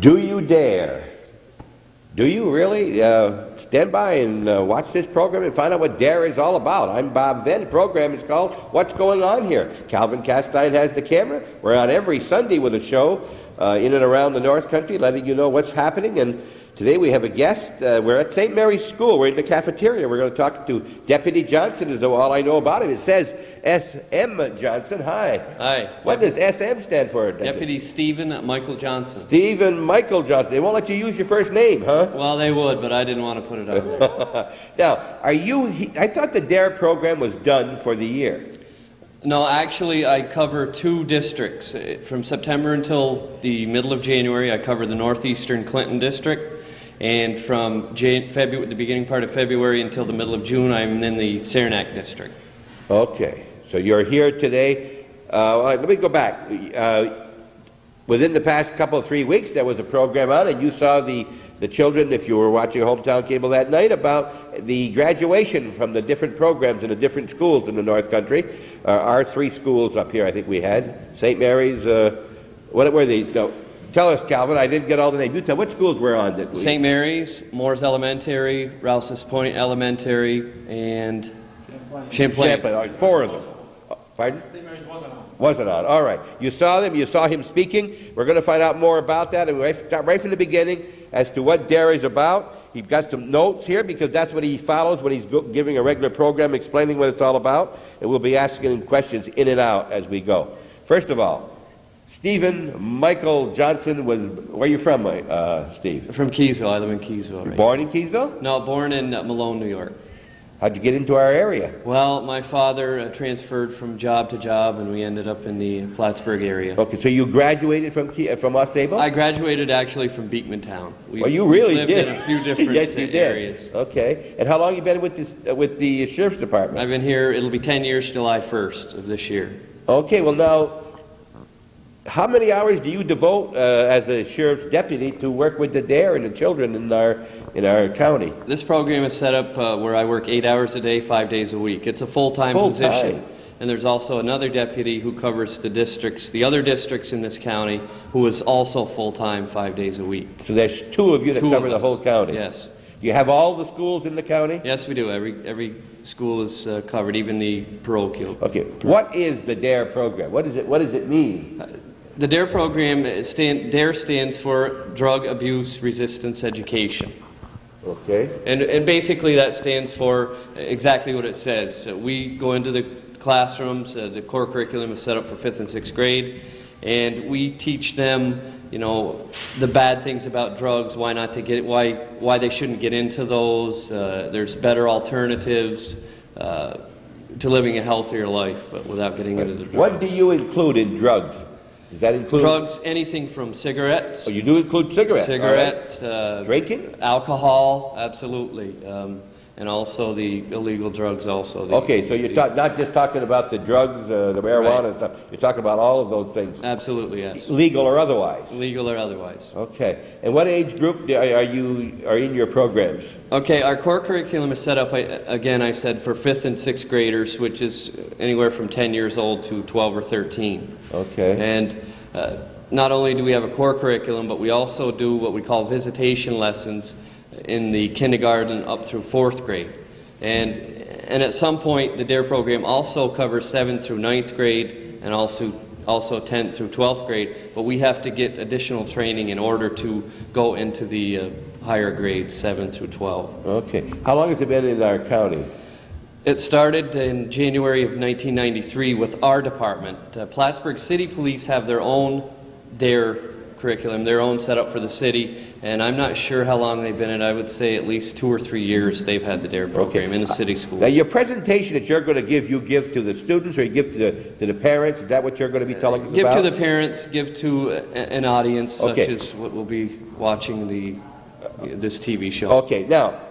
Do you dare? Do you really stand by and watch this program and find out what DARE is all about? I'm Bob Venn. The program is called What's Going On Here? Calvin Castine has the camera. We're on every Sunday with a show in and around the North Country, letting you know what's happening. And today we have a guest. We're at St. Mary's School. We're in the cafeteria. We're going to talk to Deputy Johnson, as though all I know about him. It says S.M. Johnson. Hi. Hi. What does S.M. stand for? Deputy Stephen Michael Johnson. Stephen Michael Johnson. They won't let you use your first name, huh? Well, they would, but I didn't want to put it on there. Now, I thought the DARE program was done for the year. No, actually, I cover 2 districts. From September until the middle of January, I cover the northeastern Clinton district. And from the beginning part of February until the middle of June, I'm in the Saranac district. Okay, so you're here today. Let me go back. Within the past couple, 3 weeks, there was a program on, and you saw the children, if you were watching Hometown Cable that night, about the graduation from the different programs in the different schools in the North Country. Our 3 schools up here, I think we had. St. Mary's, what were these? No. Tell us, Calvin. I didn't get all the names. You tell what schools we're on. That St. Mary's, Moore's Elementary, Rouse's Point Elementary, and Champlain. All right, 4 of them. Pardon? St. Mary's wasn't on. All right. You saw them. You saw him speaking. We're going to find out more about that. And we start right from the beginning as to what DARE is about. He's got some notes here because that's what he follows when he's giving a regular program explaining what it's all about. And we'll be asking him questions in and out as we go. First of all, Stephen Michael Johnson was, where are you from, Steve? From Keysville. I live in Keysville. Right? Born in Keysville? No, born in Malone, New York. How'd you get into our area? Well, my father transferred from job to job, and we ended up in the Plattsburgh area. Okay, so you graduated from Osable? I graduated actually from Beekmantown. Well, you really lived did. in a few different yes, you areas. Did. Okay, and how long you been with the Sheriff's Department? I've been here, it'll be 10 years July 1st of this year. Okay, well now, how many hours do you devote as a sheriff's deputy to work with the DARE and the children in our county? This program is set up where I work 8 hours a day, 5 days a week. It's a full-time position. And there's also another deputy who covers the other districts in this county, who is also full-time 5 days a week. So there's 2 of you that cover the whole county? Yes. Do you have all the schools in the county? Yes, we do. Every school is covered, even the parochial. Okay. What is the DARE program? What does it mean? The DARE program, DARE stands for Drug Abuse Resistance Education. Okay. And basically that stands for exactly what it says. We go into the classrooms, the core curriculum is set up for 5th and 6th grade, and we teach them, the bad things about drugs, why not to get, why they shouldn't get into those. There's better alternatives to living a healthier life without getting into the drugs. What do you include in drugs? Does that include drugs? Anything from cigarettes. Oh, you do include cigarettes. Cigarettes. Right. Drinking. Alcohol, absolutely, and also the illegal drugs. Also. Okay, so you're not just talking about the drugs, the marijuana and stuff. You're talking about all of those things. Absolutely, yes. Legal or otherwise. Legal or otherwise. Okay, and what age group are in your programs? Okay, our core curriculum is set up, again, I said, for 5th and 6th graders, which is anywhere from 10 years old to 12 or 13. Okay. And not only do we have a core curriculum, but we also do what we call visitation lessons in the kindergarten up through 4th grade. And at some point, the DARE program also covers 7th through 9th grade and also 10th through 12th grade, but we have to get additional training in order to go into the higher grades, 7 through 12. Okay. How long has it been in our county? It started in January of 1993 with our department. Plattsburgh City Police have their own DARE curriculum, their own setup for the city, and I'm not sure how long they've been in it. I would say at least 2 or 3 years they've had the DARE program in the city schools. Now your presentation that you're going to give, you give to the students or you give to the parents? Is that what you're going to be telling us about? Give to the parents, give to an audience such as what will be watching this TV show. Okay, now,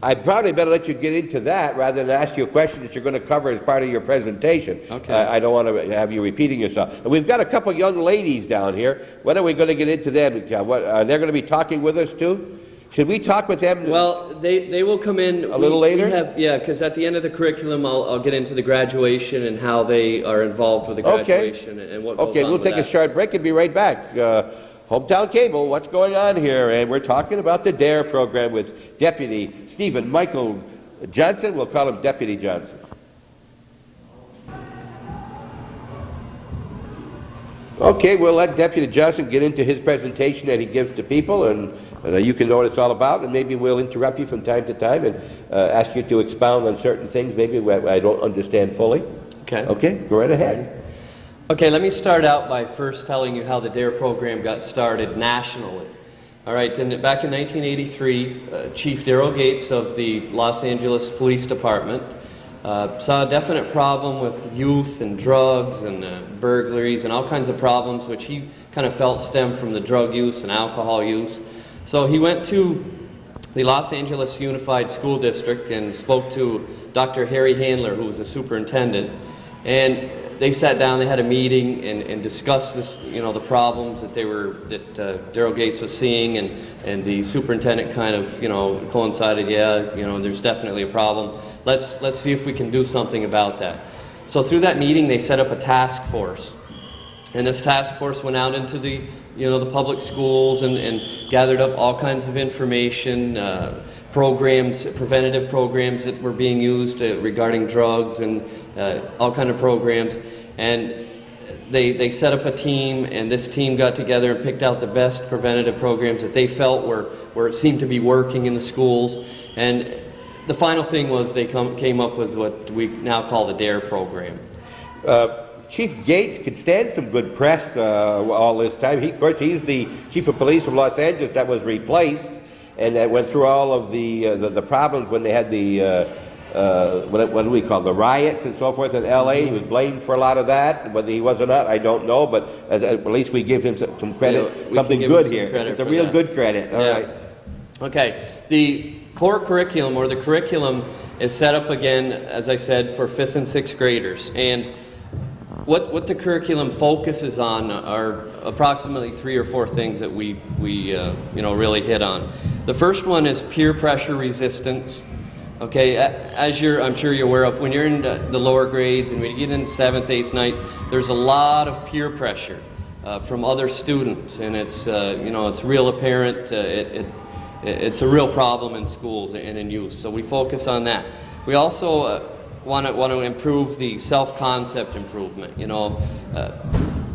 I probably better let you get into that rather than ask you a question that you're going to cover as part of your presentation. Okay. I don't want to have you repeating yourself. And we've got a couple young ladies down here. When are we going to get into them? Are they going to be talking with us too? Should we talk with them? Well, they will come in a little later? Yeah, because at the end of the curriculum, I'll get into the graduation and how they are involved with the graduation and what goes on we'll take a short break and be right back. Hometown Cable, what's going on here? And we're talking about the DARE program with Deputy Stephen Michael Johnson. We'll call him Deputy Johnson. Okay, we'll let Deputy Johnson get into his presentation that he gives to people, and you can know what it's all about, and maybe we'll interrupt you from time to time and ask you to expound on certain things maybe I don't understand fully. Okay. Okay, go right ahead. Okay, let me start out by first telling you how the DARE program got started nationally. All right, back in 1983, Chief Daryl Gates of the Los Angeles Police Department saw a definite problem with youth and drugs and burglaries and all kinds of problems which he kind of felt stemmed from the drug use and alcohol use. So he went to the Los Angeles Unified School District and spoke to Dr. Harry Handler, who was the superintendent, and they sat down, they had a meeting and discussed this, the problems that Daryl Gates was seeing, and the superintendent kind of, coincided, there's definitely a problem. Let's see if we can do something about that. So through that meeting, they set up a task force. And this task force went out into the public schools and gathered up all kinds of information, programs, preventative programs that were being used regarding drugs and all kind of programs. And they set up a team, and this team got together and picked out the best preventative programs that they felt were seemed to be working in the schools. And the final thing was they came up with what we now call the DARE program. Chief Gates could stand some good press all this time. Of course, he's the chief of police from Los Angeles that was replaced, and that went through all of the problems when they had the what do we call the riots and so forth in L.A. He was blamed for a lot of that. Whether he was or not, I don't know. But at least we give him some credit, something good here. It's a real good credit. All right. Okay. The core curriculum, or the curriculum, is set up again, as I said, for 5th and 6th graders. And what the curriculum focuses on are approximately 3 or 4 things that we really hit on. The first one is peer pressure resistance. Okay, as I'm sure you're aware of, when you're in the lower grades and when you get in 7th, 8th, 9th, there's a lot of peer pressure from other students, and it's it's real apparent. It's a real problem in schools and in youth. So we focus on that. We also want to improve the self-concept improvement.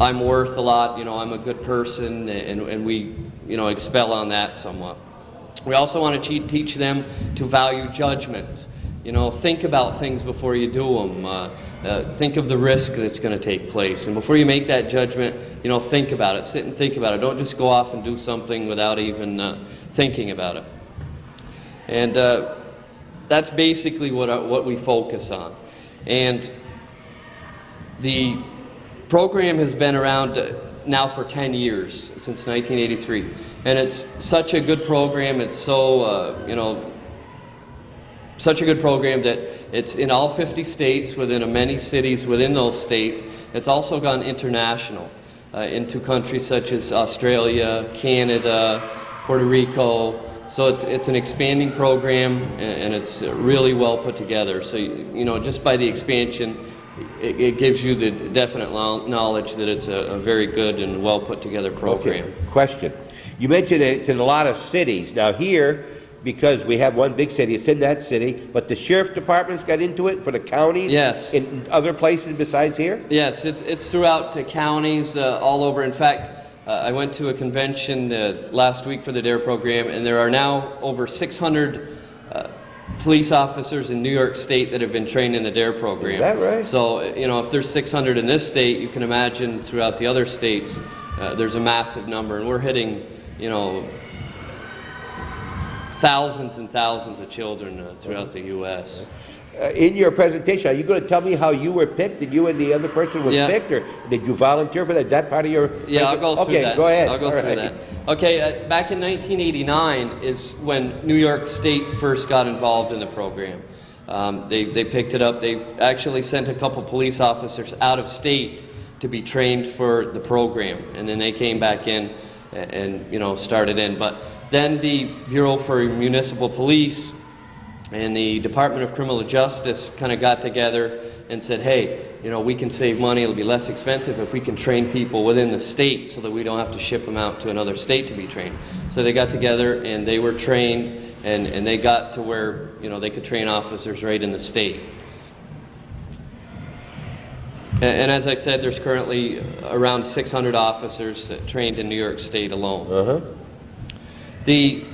I'm worth a lot. I'm a good person, and we expel on that somewhat. We also want to teach them to value judgments. Think about things before you do them. Think of the risk that's going to take place, and before you make that judgment, think about it. Sit and think about it. Don't just go off and do something without even thinking about it. And that's basically what we focus on. And the program has been around now for 10 years, since 1983. And it's such a good program. It's so, such a good program that it's in all 50 states, within many cities within those states. It's also gone international into countries such as Australia, Canada, Puerto Rico. So it's an expanding program, and it's really well put together. So, just by the expansion, it gives you the definite knowledge that it's a very good and well put together program. Okay. Question. You mentioned it's in a lot of cities. Now here, because we have one big city, it's in that city, but the sheriff's department's got into it for the counties? Yes. In other places besides here? Yes, it's throughout the counties all over. In fact, I went to a convention last week for the DARE program, and there are now over 600 police officers in New York State that have been trained in the DARE program. Is that right? So, if there's 600 in this state, you can imagine throughout the other states, there's a massive number, and we're hitting, thousands and thousands of children throughout the U.S. In your presentation, are you going to tell me how you were picked? Did you and the other person was picked, or did you volunteer for that? Is that part of your... Yeah, I'll go through that. Okay, go ahead. I'll go through that. Okay, back in 1989 is when New York State first got involved in the program. They picked it up. They actually sent a couple police officers out of state to be trained for the program, and then they came back in and started in. But then the Bureau for Municipal Police and the Department of Criminal Justice kind of got together and said, hey, you know, we can save money, it'll be less expensive if we can train people within the state so that we don't have to ship them out to another state to be trained. So they got together and they were trained, and they got to where, you know, they could train officers right in the state. And as I said, there's currently around 600 officers trained in New York State alone. The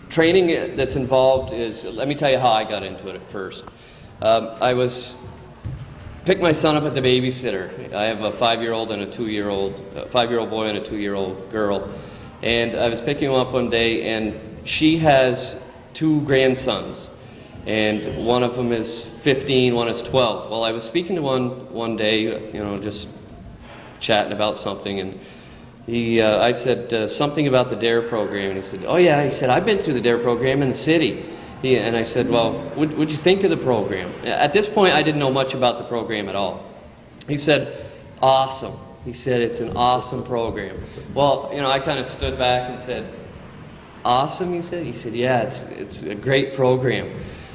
training that's involved is, let me tell you how I got into it at first. Picked my son up at the babysitter. I have a 5-year-old and a 2-year-old, a 5-year-old boy and a 2-year-old girl. And I was picking him up one day, and she has 2 grandsons. And one of them is 15, one is 12. Well, I was speaking to one day, you know, just chatting about something, and I said something about the DARE program, and he said, oh yeah, he said, I've been through the DARE program in the city. And I said, well, what'd you think of the program? At this point, I didn't know much about the program at all. He said, awesome. He said, it's an awesome program. Well, you know, I kind of stood back and said, awesome, he said? He said, yeah, it's a great program.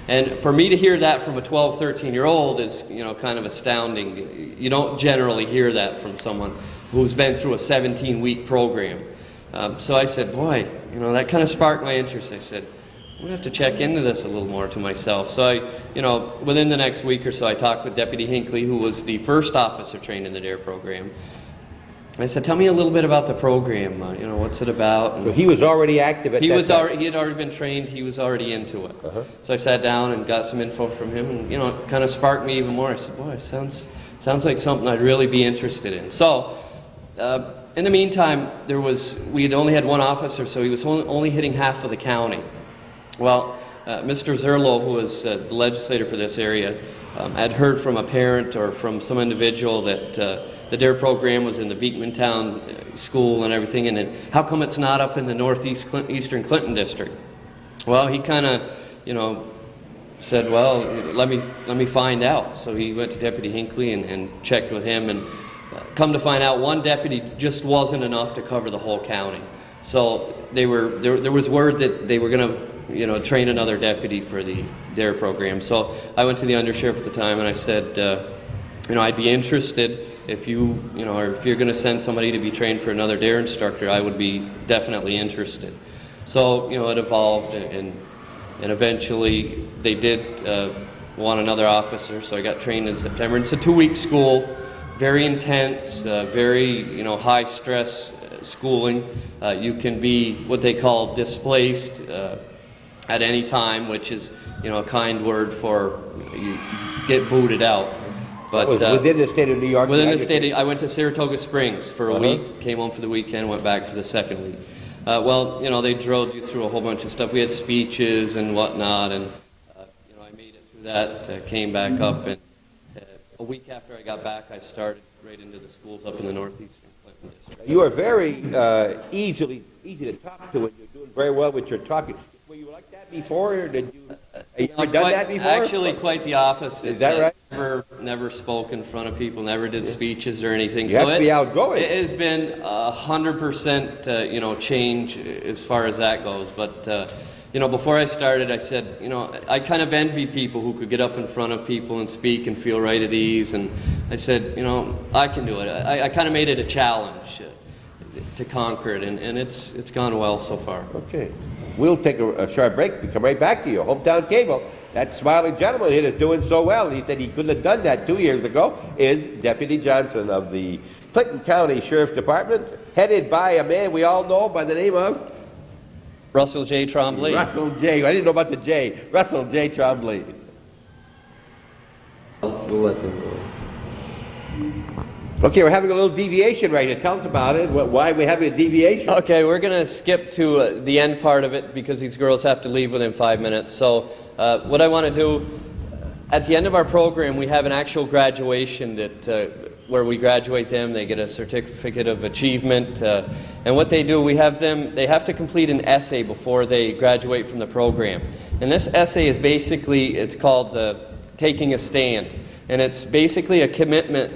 And for me to hear that from a 12, 13-year-old is, you know, kind of astounding. You don't generally hear that from someone who's been through a 17-week program. So I said, boy, you know, that kind of sparked my interest. I said, I'm going to have to check into this a little more to myself. So you know, within the next week or so, I talked with Deputy Hinckley, who was the first officer trained in the DARE program. I said, tell me a little bit about the program, you know, what's it about? And so he was already active at that time? He had already been trained, he was already into it. So I sat down and got some info from him, and, you know, it kind of sparked me even more. I said, boy, it sounds like something I'd really be interested in. So, in the meantime, we had only had one officer, so he was only hitting half of the county. Well, Mr. Zerlo, who was the legislator for this area, had heard from a parent or from some individual that the DARE program was in the Beekmantown school and everything, and then how come it's not up in the Eastern Clinton district? Well, he kind of, you know, said, well, let me find out. So he went to Deputy Hinckley and checked with him, and come to find out, one deputy just wasn't enough to cover the whole county. So there was word that they were going to, you know, train another deputy for the DARE program. So I went to the undersheriff at the time and I said, you know, I'd be interested if you're going to send somebody to be trained for another DARE instructor, I would be definitely interested. So, you know, it evolved, and eventually they did want another officer, so I got trained in September. It's a 2-week school, very intense, very, you know, high stress schooling. You can be what they call displaced at any time, which is, you know, a kind word for you get booted out. But within the state of New York? Within the state, I went to Saratoga Springs for a week, came home for the weekend, went back for the second week. Well, you know, they drilled you through a whole bunch of stuff. We had speeches and whatnot, and you know, I made it through that, came back up, and a week after I got back, I started right into the schools up in the Northeastern Clinton district. You are very easy to talk to, and you're doing very well with your talking. Were you like that before, or did you? Have you ever done that before? Actually, quite the opposite. Is that right? Never spoke in front of people, never did speeches or anything. You have to be outgoing. It has been 100%, you know, change as far as that goes. But you know, before I started, I said, you know, I kind of envy people who could get up in front of people and speak and feel right at ease. And I said, you know, I can do it. I kind of made it a challenge to conquer it, and it's gone well so far. Okay. We'll take a short break and come right back to you. Hometown Cable. That smiling gentleman here that's doing so well, and he said he couldn't have done that 2 years ago, is Deputy Johnson of the Clinton County Sheriff's Department, headed by a man we all know by the name of? Russell J. Trombley. Russell J. I didn't know about the J. Russell J. Trombley. We'll let them go. Okay, we're having a little deviation right here. Tell us about it, why we're having a deviation. Okay, we're going to skip to the end part of it because these girls have to leave within 5 minutes. So what I want to do, at the end of our program, we have an actual graduation where we graduate them. They get a certificate of achievement. And what they do, they have to complete an essay before they graduate from the program. And this essay is basically, it's called Taking a Stand. And it's basically a commitment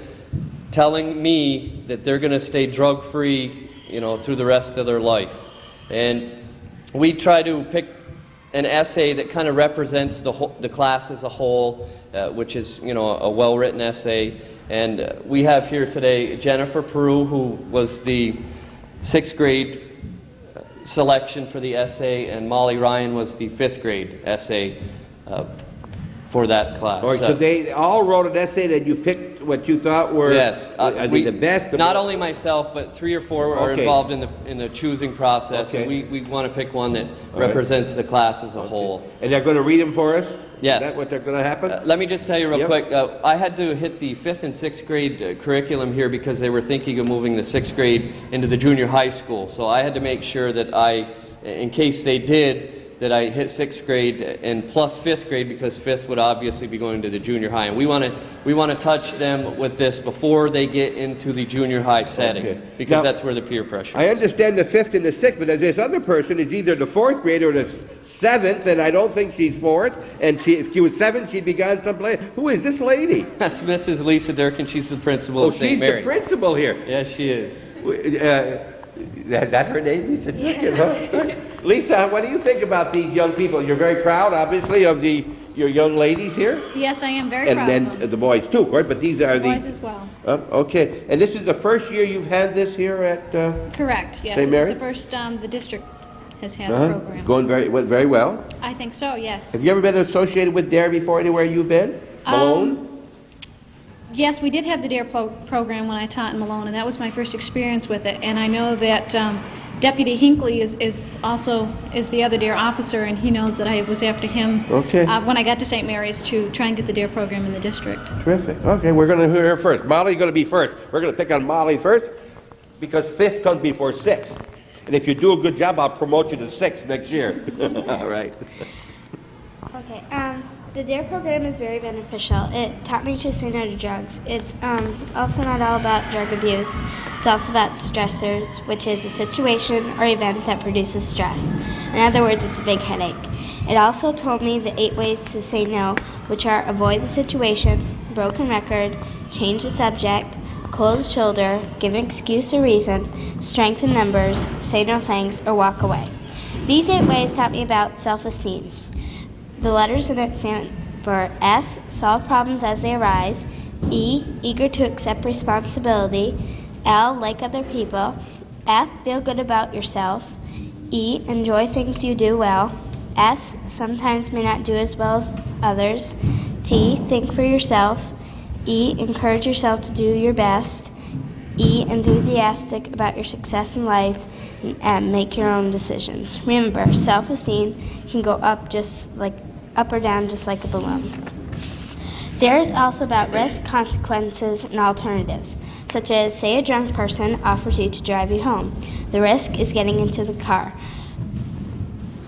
telling me that they're going to stay drug-free, you know, through the rest of their life. And we try to pick an essay that kind of represents the class as a whole, which is, you know, a well-written essay. And we have here today Jennifer Peru, who was the 6th grade selection for the essay, and Molly Ryan was the 5th grade essay for that class. All right, so they all wrote an essay that you picked what you thought were yes, the best? Not only myself, but 3 or 4 are involved in the choosing process. Okay. And we want to pick one that represents the class as a whole. And they're going to read them for us? Yes. Is that what they're going to happen? Let me just tell you real quick. I had to hit the 5th and 6th grade curriculum here because they were thinking of moving the 6th grade into the junior high school. So I had to make sure that in case they did, that I hit 6th grade and plus 5th grade, because 5th would obviously be going to the junior high. And we want to touch them with this before they get into the junior high setting, because now, that's where the peer pressure is. I understand the 5th and the 6th, but this other person is either the 4th grade or the 7th, and I don't think she's 4th. And if she was 7th, she'd be gone someplace. Who is this lady? That's Mrs. Lisa Durkin. She's the principal of St. Mary's. Oh, she's the principal here. Yes, she is. Is that her name, Lisa Durkin, huh? Lisa, what do you think about these young people? You're very proud, obviously, of your young ladies here? Yes, I am very proud of them. And the boys too, of course, but these are the boys as well. Okay, and this is the first year you've had this here at Correct, yes. St. This is Mary? the first the district has had the program. Went very well. I think so, yes. Have you ever been associated with DARE before, anywhere you've been? Malone? Yes, we did have the DARE program when I taught in Malone, and that was my first experience with it. And I know that Deputy Hinckley is the other DARE officer, and he knows that I was after him when I got to St. Mary's to try and get the DARE program in the district. Terrific. Okay, we're going to hear her first. Molly's going to be first. We're going to pick on Molly first because 5th comes before 6th. And if you do a good job, I'll promote you to 6th next year. All right. Okay, the DARE program is very beneficial. It taught me to say no to drugs. It's also not all about drug abuse. It's also about stressors, which is a situation or event that produces stress. In other words, it's a big headache. It also told me the 8 ways to say no, which are avoid the situation, broken record, change the subject, cold shoulder, give an excuse or reason, strength in numbers, say no thanks, or walk away. These 8 ways taught me about self-esteem. The letters in it stand for S, solve problems as they arise, E, eager to accept responsibility, L, like other people, F, feel good about yourself, E, enjoy things you do well, S, sometimes may not do as well as others, T, think for yourself, E, encourage yourself to do your best, E, enthusiastic about your success in life, and make your own decisions. Remember, self-esteem can go up or down just like a balloon. DARE is also about risk, consequences, and alternatives, such as, say a drunk person offers you to drive you home. The risk is getting into the car.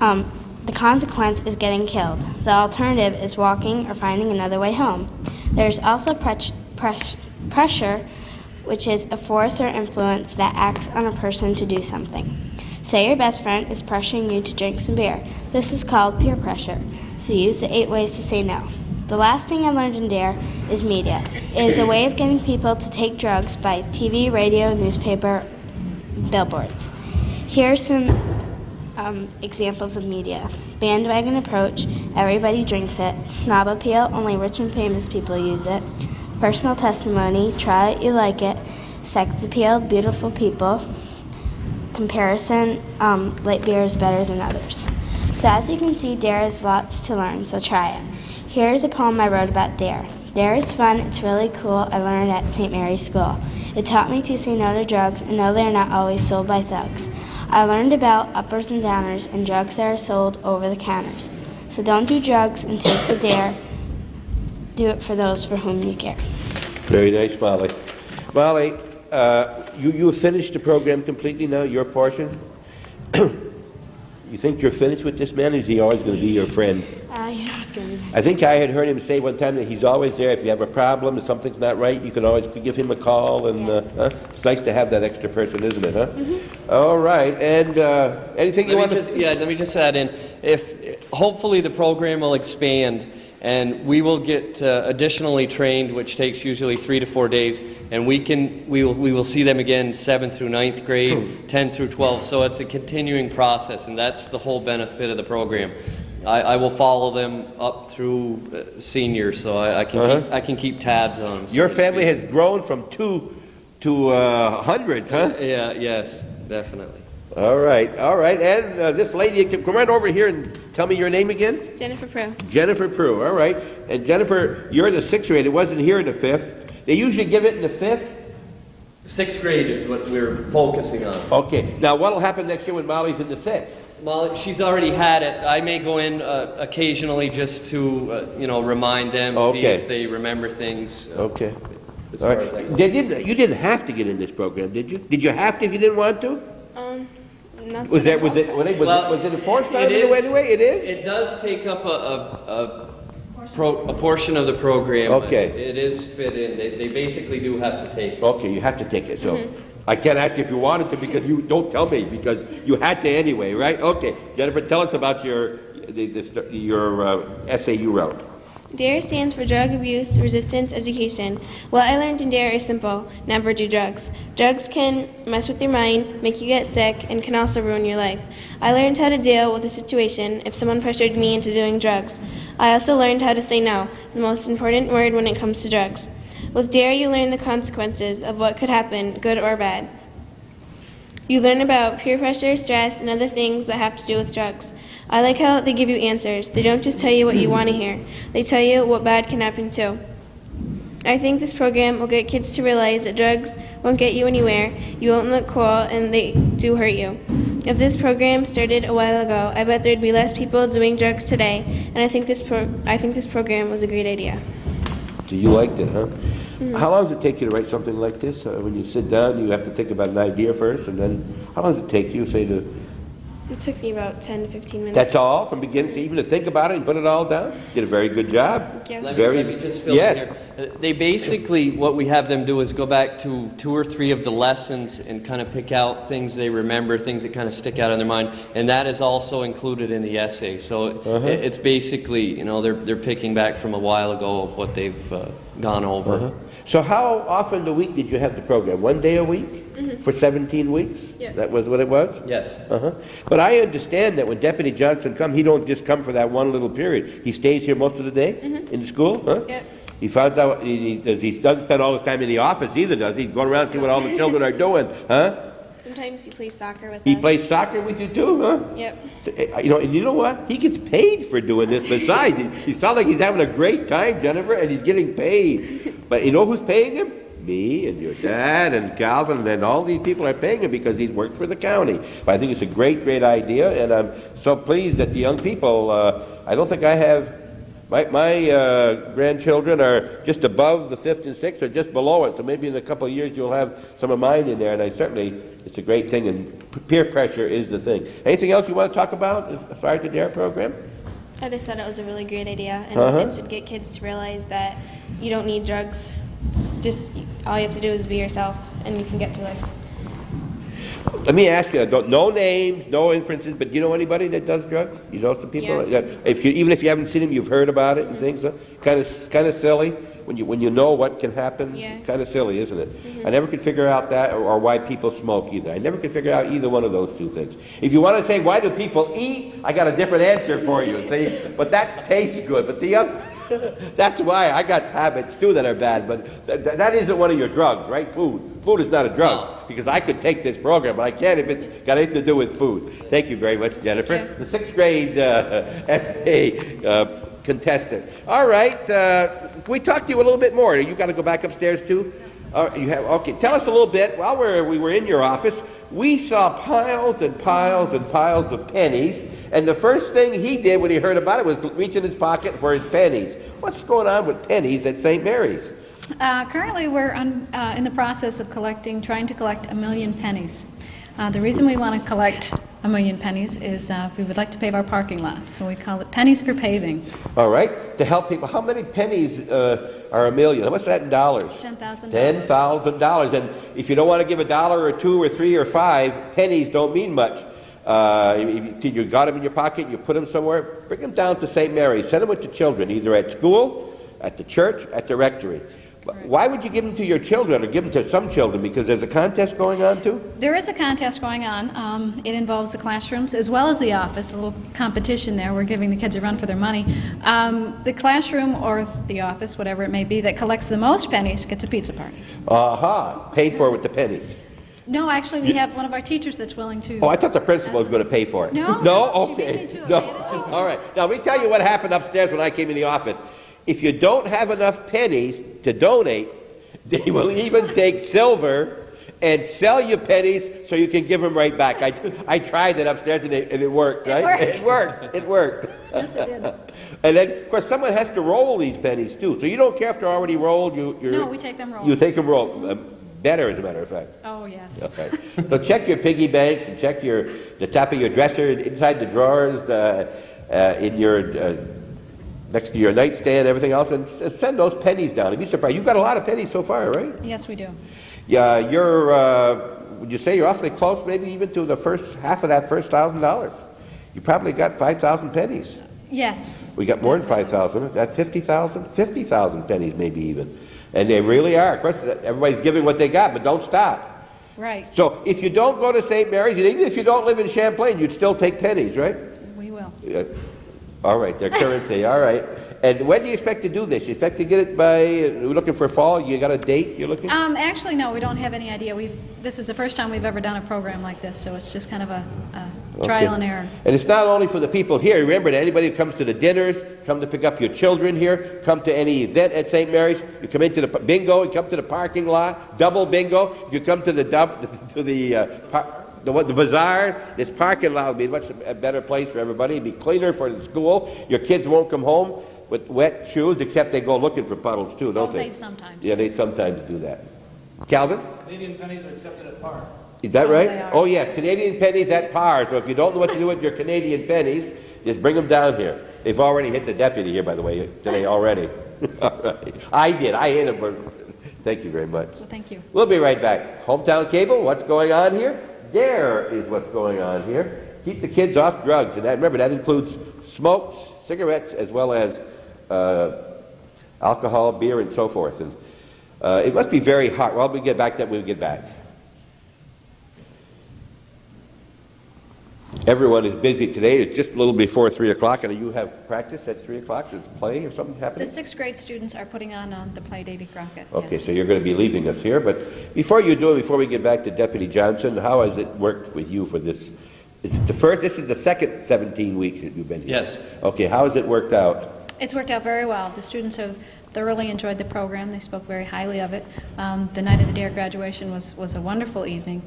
The consequence is getting killed. The alternative is walking or finding another way home. There's also pressure, which is a force or influence that acts on a person to do something. Say your best friend is pressuring you to drink some beer. This is called peer pressure. So use the 8 ways to say no. The last thing I learned in DARE is media. It is a way of getting people to take drugs by TV, radio, newspaper, billboards. Here are some examples of media. Bandwagon approach, everybody drinks it. Snob appeal, only rich and famous people use it. Personal testimony, try it, you like it. Sex appeal, beautiful people. Comparison, light beer is better than others. So as you can see, DARE has lots to learn, so try it. Here's a poem I wrote about DARE. DARE is fun, it's really cool, I learned it at St. Mary's School. It taught me to say no to drugs and know they're not always sold by thugs. I learned about uppers and downers and drugs that are sold over the counters. So don't do drugs and take the DARE. Do it for those for whom you care. Very nice, Molly. Molly, you finished the program completely now, your portion? You think you're finished with this man, or is he always going to be your friend? He's always going to be. I think I had heard him say one time that he's always there. If you have a problem, if something's not right, you can always give him a call. And it's nice to have that extra person, isn't it, huh? Mm-hmm. All right. And anything you want to... Yeah, let me just add in. Hopefully the program will expand, and we will get additionally trained, which takes usually 3 to 4 days, and we will see them again 7th through 9th grade, 10 through 12. So it's a continuing process, and that's the whole benefit of the program. I will follow them up through senior, so I can keep tabs on them. so Your to family speak. has grown from 2 to hundreds, huh? Yeah, yes, definitely. All right, all right. And this lady, come right over here and tell me your name again. Jennifer Prue. Jennifer Prue, all right. And Jennifer, you're in the 6th grade. It wasn't here in the 5th. They usually give it in the 5th? 6th grade is what we're focusing on. Okay. Now, what will happen next year when Molly's in the 6th? Well, she's already had it. I may go in occasionally just to, remind them, see Okay. if they remember things. Okay. As All far as I right. go. You didn't have to get in this program, did you? Did you have to if you didn't want to? Nothing Was else. it enforced on it you is- anyway? It is? It does take up a portion of the program. but Okay. It is fit in. They basically do have to take it. Okay, you have to take it, so. I can't ask you if you wanted to because you don't tell me because you had to anyway, right? Okay, Jennifer, tell us about your essay you wrote. DARE stands for Drug Abuse Resistance Education. What I learned in DARE is simple: never do drugs. Drugs can mess with your mind, make you get sick, and can also ruin your life. I learned how to deal with a situation if someone pressured me into doing drugs. I also learned how to say no, the most important word when it comes to drugs. With DARE, you learn the consequences of what could happen, good or bad. You learn about peer pressure, stress, and other things that have to do with drugs. I like how they give you answers. They don't just tell you what you want to hear. They tell you what bad can happen too. I think this program will get kids to realize that drugs won't get you anywhere, you won't look cool, and they do hurt you. If this program started a while ago, I bet there'd be less people doing drugs today, and I think this program was a great idea. So you liked it, huh? How long does it take you to write something like this? When you sit down, you have to think about an idea first, and then how long does it take you, say, to... It took me about 10 to 15 minutes. That's all, from beginning to even to think about it and put it all down? Did a very good job. Thank you. Let Very- me just fill yes. in here. They basically, what we have them do is go back to 2 or 3 of the lessons and kind of pick out things they remember, things that kind of stick out in their mind, and that is also included in the essay. So it's basically, they're picking back from a while ago of what they've gone over. So how often a week did you have the program? 1 day a week? For 17 weeks? Yeah. That was what it was? Yes. But I understand that when Deputy Johnson comes, he don't just come for that one little period. He stays here most of the day in the school, huh? Yep. He finds out, he doesn't spend all his time in the office either, does he? He's going around and see what all the children are doing, huh? Sometimes he plays soccer with He us. plays soccer with you too, huh? Yep. And you know what? He gets paid for doing this besides. He sounds like he's having a great time, Jennifer, and he's getting paid. But you know who's paying him? Me and your dad and Calvin and all these people are paying him because he's worked for the county. But I think it's a great, great idea, and I'm so pleased that the young people, I don't think I have, my grandchildren are just above the 5th and 6th or just below it, so maybe in a couple of years you'll have some of mine in there, and it's a great thing, and peer pressure is the thing. Anything else you want to talk about as far as the DARE program? I just thought it was a really great idea, and it should get kids to realize that you don't need drugs. Just all you have to do is be yourself, and you can get through life. Let me ask you, no names, no inferences, but do you know anybody that does drugs? You know some people? Yes. Even if you haven't seen them, you've heard about it and things. Kind of silly when you know what can happen. Yeah. Kind of silly, isn't it? I never could figure out that or why people smoke either. I never could figure out either one of those two things. If you want to say why do people eat, I got a different answer for you. See, but that tastes good. But the other. That's why I got habits too that are bad, but that isn't one of your drugs, right? Food is not a drug, because I could take this program, but I can't if it's got anything to do with food. Thank you very much, Jennifer. Yeah. The 6th grade essay contestant. All right, can we talk to you a little bit more? You got to go back upstairs too? Okay, tell us a little bit. While we were in your office, we saw piles and piles and piles of pennies. And the first thing he did when he heard about it was reach in his pocket for his pennies. What's going on with pennies at St. Mary's? Currently, we're in the process of trying to collect 1 million pennies. The reason we want to collect 1 million pennies is we would like to pave our parking lot, so we call it pennies for paving. All right, to help people. How many pennies are 1 million? What's that in dollars? $10,000. $10,000. And if you don't want to give $1 or 2 or 3 or 5, pennies don't mean much. If you got them in your pocket, you put them somewhere, bring them down to St. Mary's. Send them with the children, either at school, at the church, at the rectory. Why would you give them to your children or give them to some children? Because there's a contest going on too? There is a contest going on. It involves the classrooms as well as the office, a little competition there. We're giving the kids a run for their money. The classroom or the office, whatever it may be, that collects the most pennies gets a pizza party. Aha, paid for with the pennies. No, actually, we have one of our teachers that's willing to... Oh, I thought the principal was going to pay for it. No. No? She beat Okay. me to it. No. We had a teacher. All right. Now, let me tell you what happened upstairs when I came in the office. If you don't have enough pennies to donate, they will even take silver and sell you pennies so you can give them right back. I tried it upstairs and it worked, right? It worked. It worked. Yes, it did. And then, of course, someone has to roll these pennies too. So you don't care if they're already rolled. No, we take them rolled. You take them rolled. Better, as a matter of fact. Oh, yes. Okay. So check your piggy banks and check the top of your dresser, inside the drawers, in your next to your nightstand, everything else, and send those pennies down. You'd be surprised. You've got a lot of pennies so far, right? Yes, we do. Yeah, would you say you're awfully close, maybe even to the first half of that first $1,000? You probably got 5,000 pennies. Yes. We got more than 5,000. That 50,000? 50,000 pennies, maybe even. And they really are. Of course, everybody's giving what they got, but don't stop. Right. So if you don't go to St. Mary's, and even if you don't live in Champlain, you'd still take pennies, right? We will. All right, their currency. All right. And when do you expect to do this? You expect to get it by, we're looking for fall? You got a date you're looking? Actually, no, we don't have any idea. This is the first time we've ever done a program like this, so it's just kind of a trial and error. And it's not only for the people here. Remember that anybody who comes to the dinners, come to pick up your children here, come to any event at St. Mary's, you come into the bingo, you come to the parking lot, double bingo. If you come to the bazaar, this parking lot will be much a better place for everybody. It'll be cleaner for the school. Your kids won't come home with wet shoes, except they go looking for puddles too, don't they? They sometimes. Yeah, they sometimes do that. Calvin? Canadian pennies are accepted at par. Is that Oh, right? they are. Oh, yes, Canadian pennies at par. So if you don't know what to do with your Canadian pennies, just bring them down here. They've already hit the deputy here, by the way, today already. All right. I did. I hit him. Thank you very much. Well, thank you. We'll be right back. Hometown Cable, what's going on here? There is what's going on here. Keep the kids off drugs. And remember, that includes smokes, cigarettes, as well as alcohol, beer, and so forth. And it must be very hot. Well, we'll get back to that when we get back. Everyone is busy today. It's just a little before 3 o'clock, and you have practice at 3 o'clock. Is play or something happening? The 6th grade students are putting on the play Davy Crockett. Okay, yes. so you're going to be leaving us here. But before you do it, before we get back to Deputy Johnson, how has it worked with you for this? Is it the first? This is the second 17 weeks that you've been here. Yes. Okay, how has it worked out? It's worked out very well. The students have thoroughly enjoyed the program. They spoke very highly of it. The night of the DARE graduation was a wonderful evening.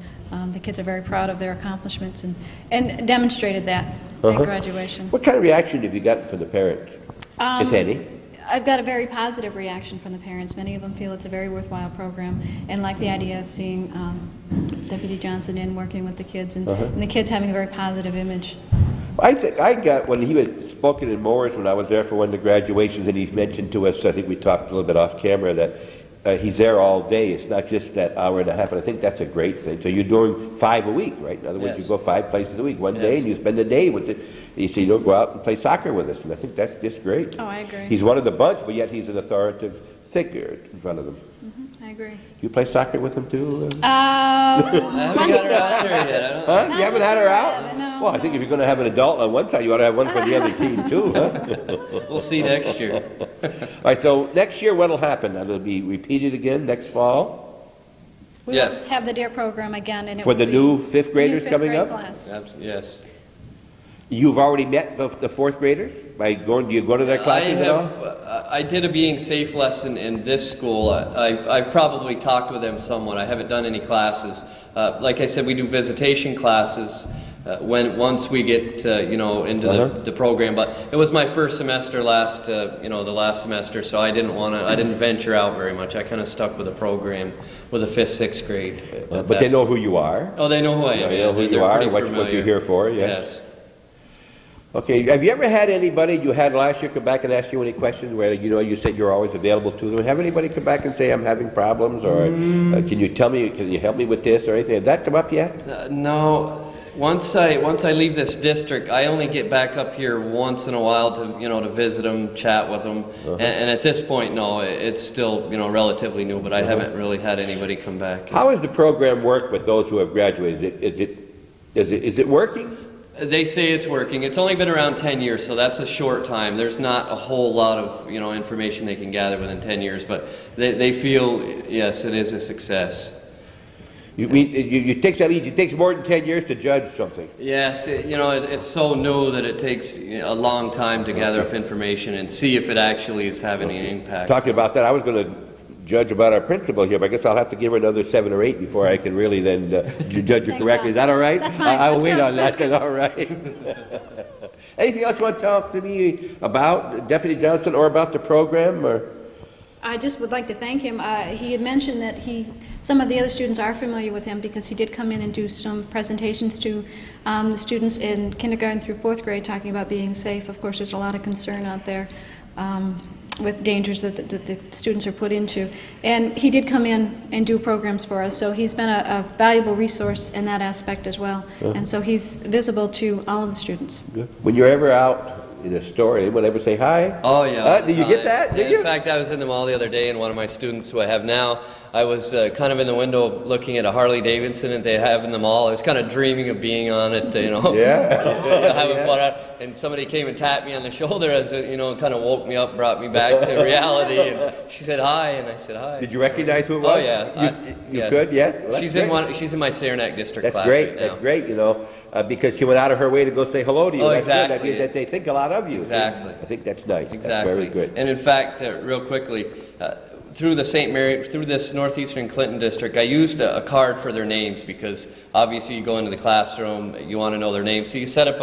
The kids are very proud of their accomplishments and demonstrated that at graduation. What kind of reaction have you gotten from the parents, if any? I've got a very positive reaction from the parents. Many of them feel it's a very worthwhile program and like the idea of seeing Deputy Johnson in working with the kids and the kids having a very positive image. I think I got, when he was spoken in Morris, when I was there for one of the graduations, and he mentioned to us, I think we talked a little bit off camera, that he's there all day. It's not just that hour and a half, and I think that's a great thing. So you're doing 5 a week, right? In other words, Yes. you go 5 places a week, one day, and you spend the day with it. You say, go out and play soccer with us, and I think that's just great. Oh, I agree. He's one of the bunch, but yet he's an authoritative figure in front of them. I agree. Do you play soccer with him too? I haven't Once- got her out there yet. I don't Huh? You haven't had her out? haven't, no, Well, I think if you're going to have an adult on one side, you ought to have one for the other team too, huh? We'll see next year. All right, so next year what'll happen? It'll be repeated again next fall We Yes. will have the DARE program again, and it for will the be new 5th the new graders fifth coming grade up? class. Yes. You've already met the 4th graders? Do you go to their classes at all? I did a being safe lesson in this school. I've probably talked with them somewhat. I haven't done any classes. Like I said, we do visitation classes once we get into the program. But it was my first semester the last semester, so I didn't venture out very much. I kind of stuck with the program with the 5th, 6th grade. But they know who you are? Oh, they know who I am. They know who They're you are, pretty what familiar. you're here for, Yes. Okay, have you ever had anybody you had last year come back and ask you any questions where, you said you're always available to them? Have anybody come back and say, I'm having problems, or can you help me with this, or anything? Has that come up yet? No, Once I leave this district, I only get back up here once in a while to to visit them, chat with them, and at this point, no, it's still relatively new, but I haven't really had anybody come back. How has the program worked with those who have graduated? Is it working? They say it's working. It's only been around 10 years, so that's a short time. There's not a whole lot of information they can gather within 10 years, but they feel yes, it is a success. It takes more than 10 years to judge something. Yes, it's so new that it takes a long time to gather up information and see if it actually is having any impact. Talking about that, I was going to judge about our principal here, but I guess I'll have to give her another 7 or 8 before I can really then judge her correctly. Is that all right? That's fine. I'll That's wait good. on That's that. All right. Anything else you want to talk to me about, Deputy Johnson, or about the program? Or? I just would like to thank him. He had mentioned that some of the other students are familiar with him because he did come in and do some presentations to the students in kindergarten through 4th grade talking about being safe. Of course, there's a lot of concern out there with dangers that the students are put into. And he did come in and do programs for us, so he's been a valuable resource in that aspect as well. And so he's visible to all of the students. Good. When you're ever out in a store, anyone ever say hi? Oh, yeah. Did you get that? Did you? In fact, I was in the mall the other day, and one of my students who I have now, I was kind of in the window looking at a Harley Davidson that they have in the mall. I was kind of dreaming of being on it, having fun out. And somebody came and tapped me on the shoulder as kind of woke me up, brought me back to reality. And she said hi, and I said hi. Did you recognize who it was? Oh, yeah. You yes. could, yes? Well, she's in my Saranac district class great. right now. That's great, because she went out of her way to go say hello to you. Oh, That's exactly. good. That means that they think a lot of you. Exactly. I think that's nice. Exactly. That's very good. And in fact, real quickly, through the St. Mary, through this Northeastern Clinton district, I used a card for their names because obviously you go into the classroom, you want to know their names. So you set up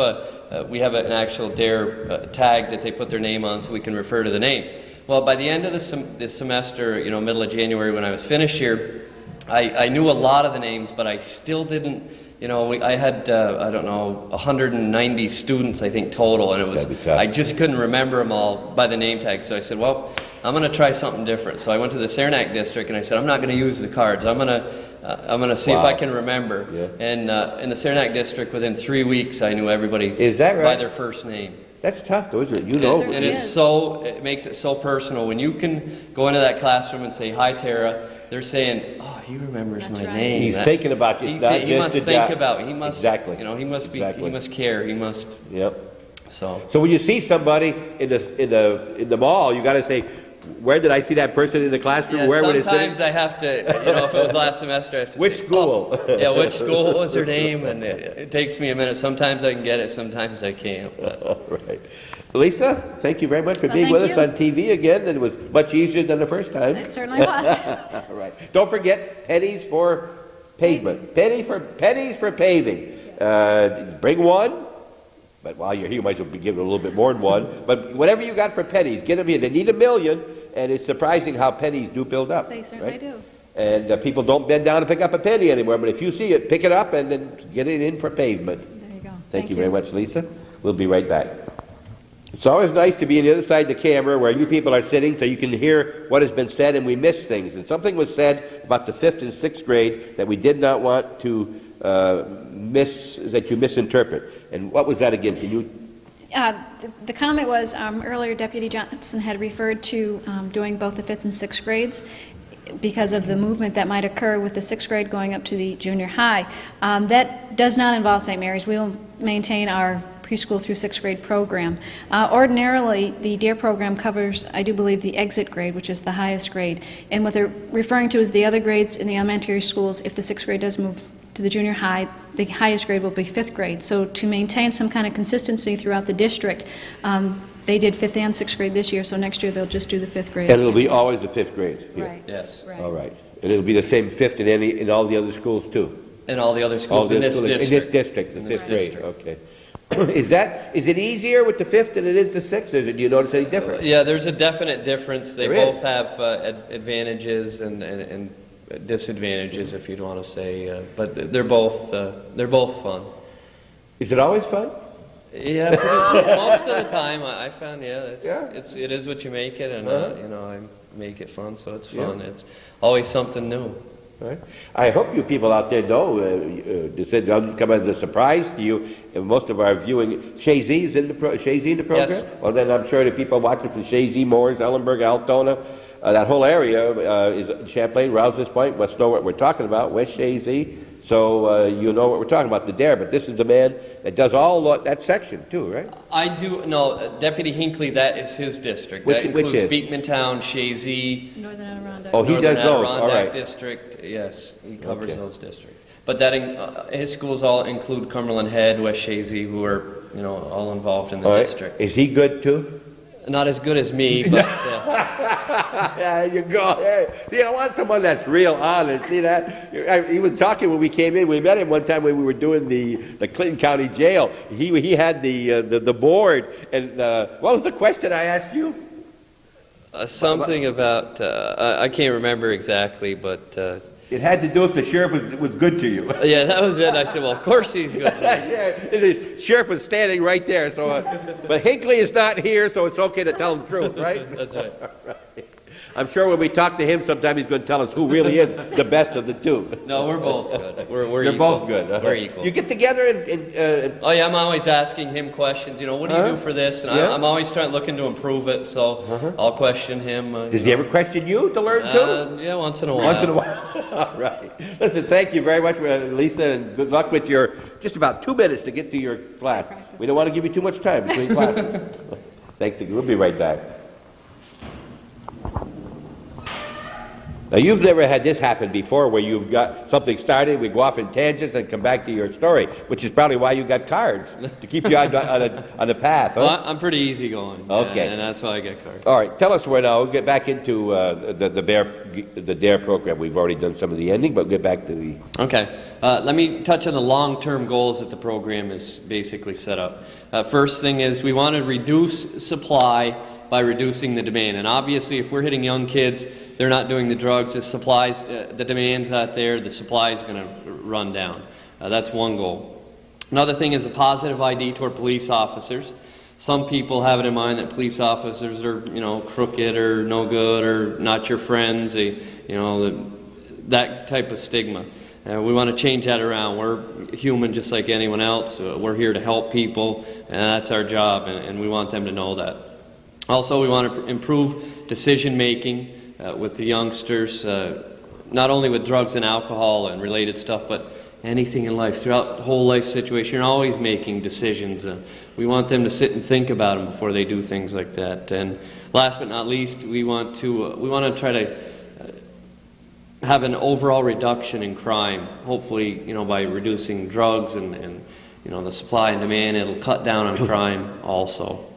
we have an actual DARE tag that they put their name on so we can refer to the name. Well, by the end of the semester, middle of January when I was finished here, I knew a lot of the names, but I still didn't. I had, 190 students, I think, total, and I just couldn't remember them all by the name tag. So I said, well, I'm going to try something different. So I went to the Saranac district, and I said, I'm not going to use the cards. I'm going to see if I can remember. Yeah. And in the Saranac district, within 3 weeks, I knew everybody by their first name. That's tough, though, isn't it? And it makes it so personal. When you can go into that classroom and say, hi, Tara, they're saying, oh, he remembers my name. He's thinking about you. He must think about. He must. Exactly. He must be. Exactly. He must care. He must. Yep. So when you see somebody in the mall, you got to say, where did I see that person in the classroom? Yeah, where were they sitting? Sometimes I have to. If it was last semester, I have to. Which say, school? Oh, which school? What was their name? And it takes me a minute. Sometimes I can get it. Sometimes I can't. All right. Lisa, thank you very much for being with us on TV again. It was much easier than the first time. It certainly was. All right. Don't forget pennies for pavement. Pennies for paving. Bring one. But while you're here, you might as well be giving a little bit more than one. But whatever you got for pennies, get them here. They need $1 million, and it's surprising how pennies do build up. They certainly do. And people don't bend down to pick up a penny anymore. But if you see it, pick it up and then get it in for pavement. There you go. Thank you very much, Lisa. We'll be right back. It's always nice to be on the other side of the camera where you people are sitting so you can hear what has been said and we miss things. And something was said about the 5th and 6th grade that we did not want to misinterpret. And what was that again? Can you... The comment was earlier Deputy Johnson had referred to doing both the 5th and 6th grades because of the movement that might occur with the 6th grade going up to the junior high. That does not involve St. Mary's. We'll maintain our preschool through 6th grade program. Ordinarily, the DARE program covers, I do believe, the exit grade, which is the highest grade. And what they're referring to is the other grades in the elementary schools. If the 6th grade does move to the junior high, the highest grade will be 5th grade. So to maintain some kind of consistency throughout the district, they did 5th and 6th grade this year, so next year they'll just do the 5th grade. And it'll be always the 5th grade? Here. Right. Yes. Right. All right. And it'll be the same 5th in all the other schools, too? In all the other schools in this district. In this district, the 5th grade. Okay. Is it easier with the 5th than it is the 6th? Do you notice any difference? Yeah, there's a definite difference. They both have advantages and disadvantages, if you'd want to say. But they're both fun. Is it always fun? Yeah, most of the time I found. It is what you make it, and I make it fun, so it's fun. Yeah. It's always something new. Right. I hope you people out there know, this doesn't come as a surprise to you. Most of our viewing, Shazy's in the program? Yes. Well, then I'm sure the people watching from Shazy, Moores, Ellenberg, Altona, that whole area is Champlain, Rouse's Point, West know what we're talking about, West Shazy. So you know what we're talking about, the dare. But this is the man that does all that section too, right? I do, no, Deputy Hinckley, that is his district. Which That includes is? Beekmantown, Shazy, Northern Adirondack. Oh, he Northern does those, all Adirondack right. District, yes, he covers Okay. those districts. But that his schools all include Cumberland Head, West Shazy, who are, all involved in the All right. district. Is he good too? Not as good as me, but There you go. Hey, see, I want someone that's real honest. See that? He was talking when we came in. We met him one time when we were doing the Clinton County Jail. He had the board. And what was the question I asked you? something about, I can't remember exactly, but It had to do with the sheriff was good to you. yeah, that was it. I said, well, of course he's good to me. Yeah, it is. Sheriff was standing right there. So, but Hinckley is not here, so it's okay to tell the truth, right? That's right. I'm sure when we talk to him, sometime he's going to tell us who really is the best of the two. No, we're both good. We're You're equal. both good. We're equal. You get together and Oh yeah, I'm always asking him questions. What do you do for this? And Yeah. I'm always looking to improve it. So I'll question him. does he ever question you to learn too? Yeah, once in a while. Once in a while. All right. Listen, thank you very much, Lisa, and good luck with your just about 2 minutes to get to your class. We don't want to give you too much time between classes. Thanks. We'll be right back. Now, you've never had this happen before where you've got something started, we go off in tangents and come back to your story, which is probably why you got cards, to keep you on the path. Huh? Well, I'm pretty easygoing. Okay. And that's why I get cards. All right, tell us where now. We'll get back into the DARE program. We've already done some of the ending, but we'll get back to the... Okay. Let me touch on the long-term goals that the program is basically set up. First thing is we want to reduce supply by reducing the demand. And obviously, if we're hitting young kids, they're not doing the drugs, the demand's not there, the supply is going to run down. That's one goal. Another thing is a positive ID toward police officers. Some people have it in mind that police officers are, crooked or no good or not your friends, that type of stigma. We want to change that around. We're human just like anyone else. We're here to help people, and that's our job, and we want them to know that. Also, we want to improve decision-making with the youngsters, not only with drugs and alcohol and related stuff, but anything in life. Throughout the whole life situation, you're always making decisions. We want them to sit and think about them before they do things like that. And last but not least, we want to try to have an overall reduction in crime. Hopefully, by reducing drugs and the supply and demand, it'll cut down on crime also.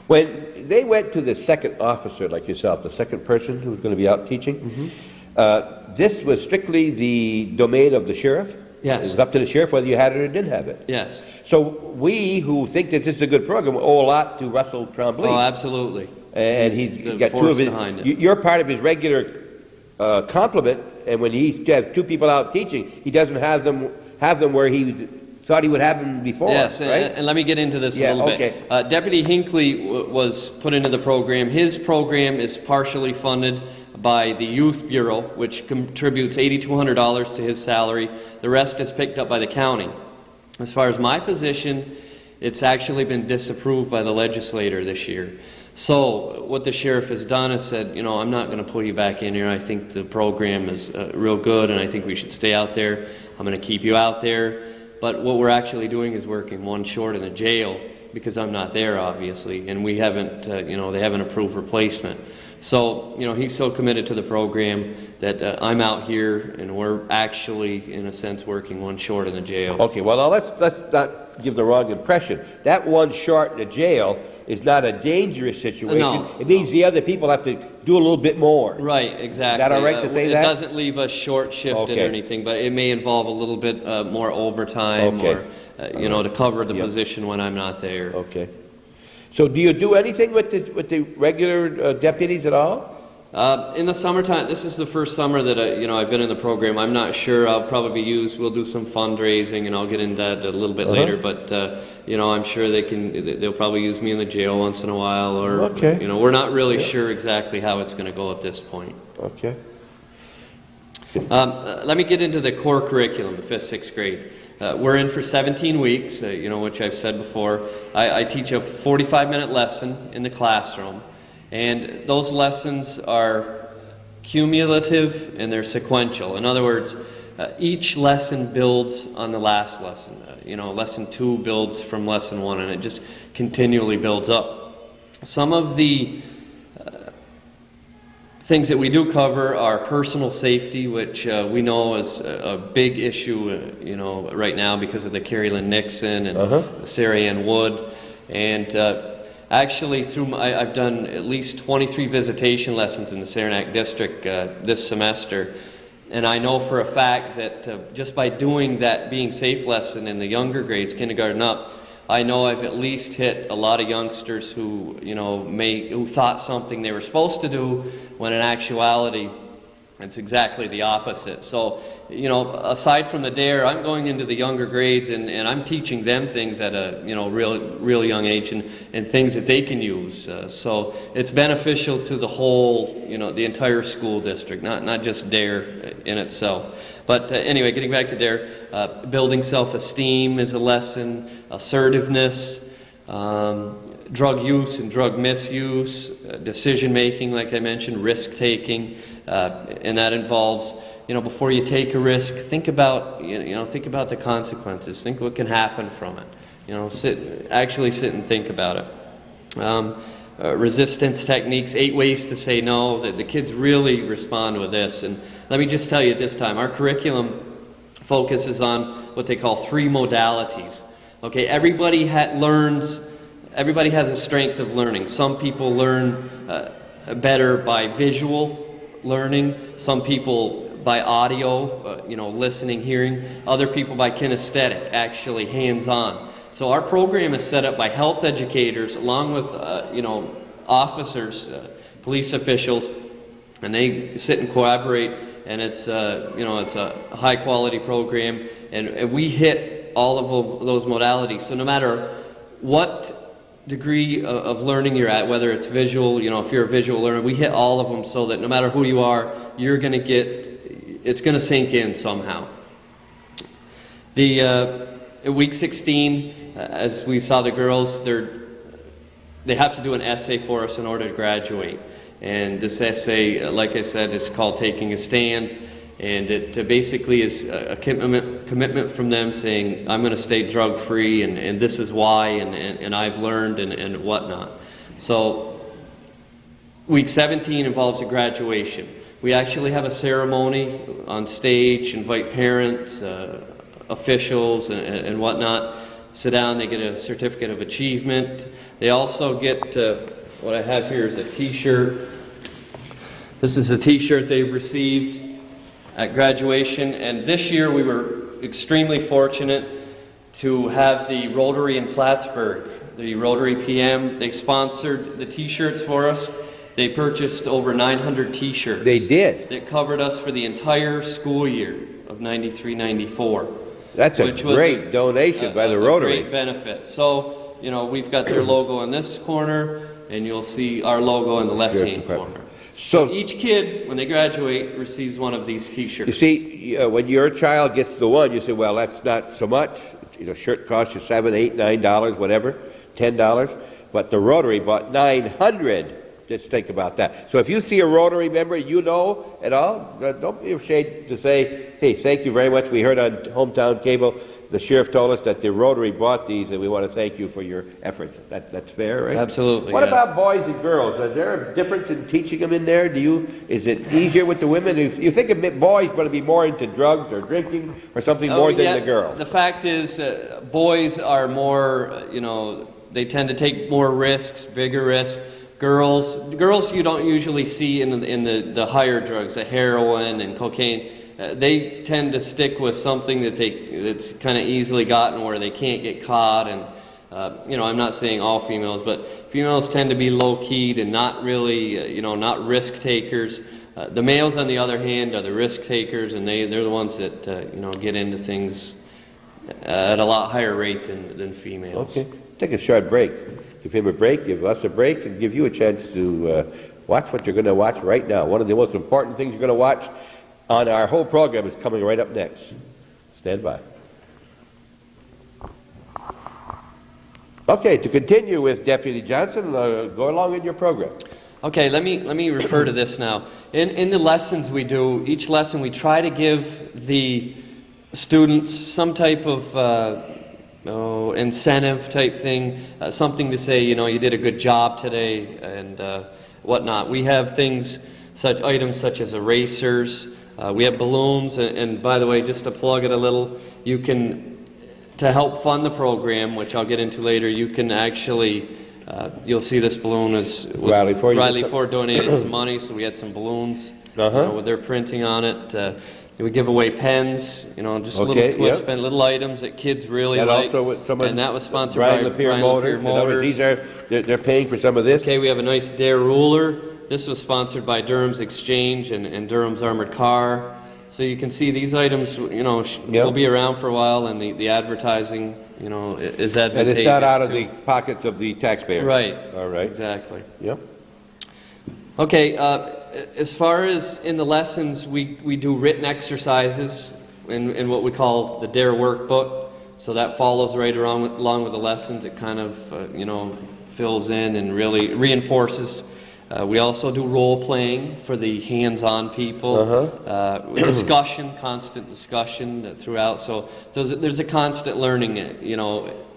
When they went to the second officer like yourself, the second person who was going to be out teaching, this was strictly the domain of the sheriff? Yes. It was up to the sheriff whether you had it or didn't have it? Yes. So we who think that this is a good program owe a lot to Russell Trombley. Oh, absolutly. And He's he's the got two force of his... behind it. You're part of his regular complement, and when he has two people out teaching, he doesn't have them where he thought he would have them before, Yes, right? and let me get into this Yeah, a little okay. bit. Deputy Hinckley was put into the program. His program is partially funded by the Youth Bureau, which contributes $8,200 to his salary. The rest is picked up by the county. As far as my position, it's actually been disapproved by the legislator this year. So what the sheriff has done is said, I'm not going to pull you back in here. I think the program is real good, and I think we should stay out there. I'm going to keep you out there. But what we're actually doing is working one short in the jail because I'm not there, obviously, and we haven't, they haven't approved replacement. So, he's so committed to the program that I'm out here, and we're actually, in a sense, working one short in the jail. Okay, well, now let's not give the wrong impression. That one short in the jail is not a dangerous situation. No. It means the other people have to do a little bit more. Right, exactly. Is that all right to say it that? It doesn't leave us short shifted or anything, but it may involve a little bit more overtime or, to cover the position when I'm not there. Okay. So do you do anything with the regular deputies at all? In the summertime, this is the first summer that I've been in the program. I'm not sure. I'll probably we'll do some fundraising, and I'll get into that a little bit later. But I'm sure they'll probably use me in the jail once in a while, or Okay. we're not really sure exactly how it's going to go at this point. Okay. Let me get into the core curriculum, the 5th, 6th grade. We're in for 17 weeks, which I've said before. I teach a 45-minute lesson in the classroom, and those lessons are cumulative and they're sequential. In other words, each lesson builds on the last lesson. Lesson 2 builds from lesson 1, and it just continually builds up. Some of the things that we do cover are personal safety, which we know is a big issue, right now because of the Carrie Lynn Nixon and Sarah Ann Wood. And actually, I've done at least 23 visitation lessons in the Saranac District this semester. And I know for a fact that just by doing that being safe lesson in the younger grades, kindergarten up, I know I've at least hit a lot of youngsters who, who thought something they were supposed to do, when in actuality, it's exactly the opposite. So, aside from the DARE, I'm going into the younger grades and I'm teaching them things at a, real young age and things that they can use. So it's beneficial to the whole, the entire school district, not just DARE in itself. But anyway, getting back to DARE, building self-esteem is a lesson, assertiveness, drug use and drug misuse, decision-making, like I mentioned, risk-taking, and that involves, before you take a risk, think about the consequences. Think what can happen from it. Actually sit and think about it. Resistance techniques, 8 ways to say no. The kids really respond with this. And let me just tell you at this time, our curriculum focuses on what they call 3 modalities. Okay, everybody has a strength of learning. Some people learn better by visual learning. Some people by audio, listening, hearing. Other people by kinesthetic, actually hands-on. So our program is set up by health educators along with, officers, police officials, and they sit and collaborate, and it's a high-quality program, and we hit all of those modalities. So no matter what degree of learning you're at, whether it's visual, if you're a visual learner, we hit all of them so that no matter who you are, it's going to sink in somehow. Week 16, as we saw the girls, they have to do an essay for us in order to graduate. And this essay, like I said, is called Taking a Stand. And it basically is a commitment from them saying, I'm going to stay drug-free, and this is why, and I've learned, and whatnot. So week 17 involves a graduation. We actually have a ceremony on stage, invite parents, officials, and whatnot. Sit down, they get a certificate of achievement. They also get, what I have here is a t-shirt. This is a t-shirt they've received at graduation, and this year we were extremely fortunate to have the Rotary in Plattsburgh, the Rotary PM. They sponsored the t-shirts for us. They purchased over 900 t-shirts. They did? That covered us for the entire school year of 93-94. That's a great donation by the Rotary. A great benefit. So, we've got their logo in this corner, and you'll see our logo in the left-hand corner. So each kid, when they graduate, receives one of these t-shirts. You see, when your child gets the one, you say, well, that's not so much. Shirt costs you $7, $8, $9, whatever, $10. But the Rotary bought 900. Just think about that. So if you see a Rotary member at all, don't be ashamed to say, hey, thank you very much. We heard on Hometown Cable, the sheriff told us that the Rotary bought these, and we want to thank you for your efforts. That's fair, right? Absolutely. What about boys and girls? Is there a difference in teaching them in there? Is it easier with the women? You think a boy's going to be more into drugs or drinking or something more than the girls? The fact is, boys are more, they tend to take more risks, bigger risks. Girls you don't usually see in the higher drugs, the heroin and cocaine. They tend to stick with something that's kind of easily gotten where they can't get caught. And I'm not saying all females, but females tend to be low-keyed and not really, not risk takers. The males, on the other hand, are the risk takers, and they're the ones that get into things at a lot higher rate than females. Okay, take a short break. Give him a break, give us a break, and give you a chance to watch what you're going to watch right now. One of the most important things you're going to watch on our whole program is coming right up next. Stand by. Okay, to continue with Deputy Johnson, go along in your program. Okay, let me refer to this now. In the lessons we do, each lesson we try to give the students some type of incentive type thing, something to say, you did a good job today and whatnot. We have items such as erasers. We have balloons, and by the way, just to plug it a little, you can, to help fund the program, which I'll get into later, you can actually, you'll see this balloon Riley Ford donated some money, so we had some balloons with their printing on it. We give away pens, just little twist pen, little items that kids really like. And that was sponsored by Ryan Motors. They're paying for some of this. Okay, we have a nice Dare ruler. This was sponsored by Durham's Exchange and Durham's Armored Car. So you can see these items, will be around for a while, and the advertising, is advantageous. And it's not out of the pockets of the taxpayer. Right. All right. Exactly. Yep. Okay, as far as in the lessons, we do written exercises in what we call the DARE workbook. So that follows right along with the lessons. It kind of, fills in and really reinforces. We also do role playing for the hands-on people. Constant discussion throughout. So there's a constant learning,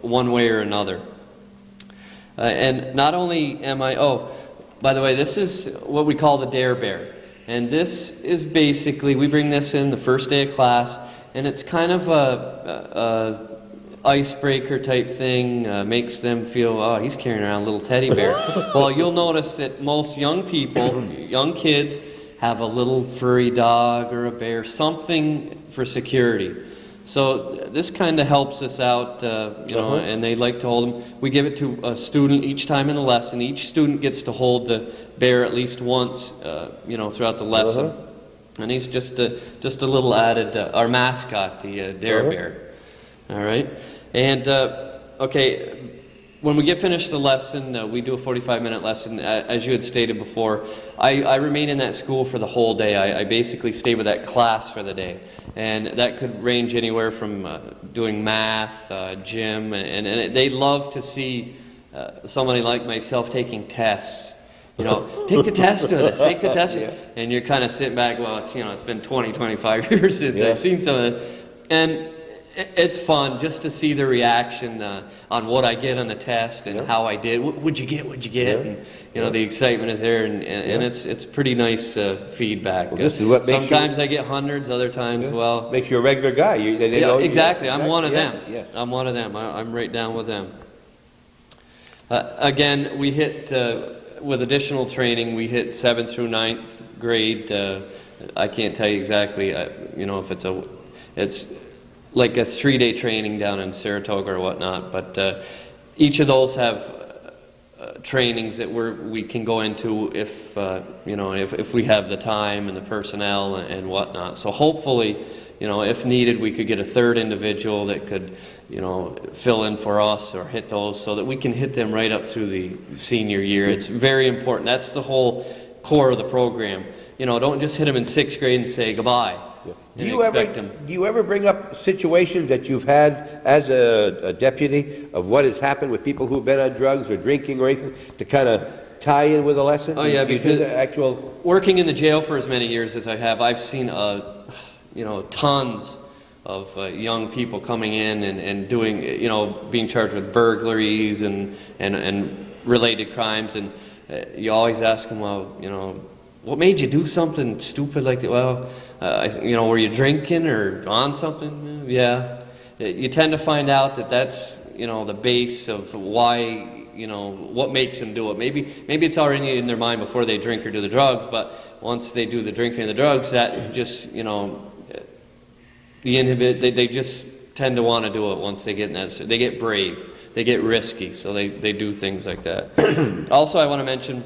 one way or another. And not only am by the way, this is what we call the Dare Bear. And this is basically, we bring this in the first day of class, and it's kind of a icebreaker type thing, makes them feel, he's carrying around a little teddy bear. Well, you'll notice that most young people, young kids, have a little furry dog or a bear, something for security. So this kind of helps us out, and they like to hold them. We give it to a student each time in the lesson. Each student gets to hold the bear at least once, throughout the lesson. And he's just a little added, our mascot, the Dare Bear. All right. And, when we get finished the lesson, we do a 45-minute lesson. As you had stated before, I remain in that school for the whole day. I basically stay with that class for the day. And that could range anywhere from doing math, gym, and they love to see somebody like myself taking tests. Take the test with us, take the test. Yeah. And you're kind of sitting back, well, it's been 20, 25 years since I've seen some of it. And it's fun just to see the reaction on what I get on the test and how I did. What'd you get? And the excitement is there, and it's pretty nice feedback. Well, this is what sometimes I get hundreds, other times makes you a regular guy. Exactly. I'm one of them. Yeah. I'm one of them. I'm right down with them. Again, we hit with additional training. We hit 7th through 9th grade. I can't tell you exactly. If it's like a 3-day training down in Saratoga or whatnot, but each of those have trainings that we can go into if we have the time and the personnel and whatnot. So hopefully, if needed, we could get a third individual that could, fill in for us or hit those so that we can hit them right up through the senior year. It's very important. That's the whole core of the program. Don't just hit them in 6th grade and say goodbye. Do you ever bring up situations that you've had as a deputy of what has happened with people who've been on drugs or drinking or anything to kind of tie in with a lesson? Oh yeah, because working in the jail for as many years as I have, I've seen tons of young people coming in and doing, being charged with burglaries and related crimes, and you always ask them, what made you do something stupid like that? Well, were you drinking or on something? Yeah. You tend to find out that's, the base of why, what makes them do it. Maybe it's already in their mind before they drink or do the drugs, but once they do the drinking and the drugs, that just, they just tend to want to do it once they get in that. They get brave. They get risky, so they do things like that. Also, I want to mention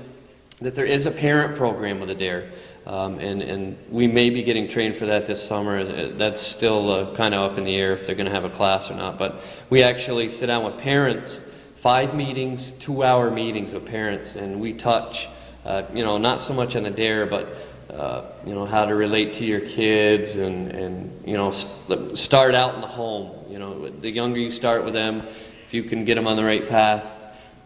that there is a parent program with ADARE, and we may be getting trained for that this summer. That's still kind of up in the air if they're going to have a class or not, but we actually sit down with parents, 5 meetings, 2-hour meetings with parents, and we touch, not so much on ADARE, but you know, how to relate to your kids and you know, start out in the home. You know, the younger you start with them, if you can get them on the right path,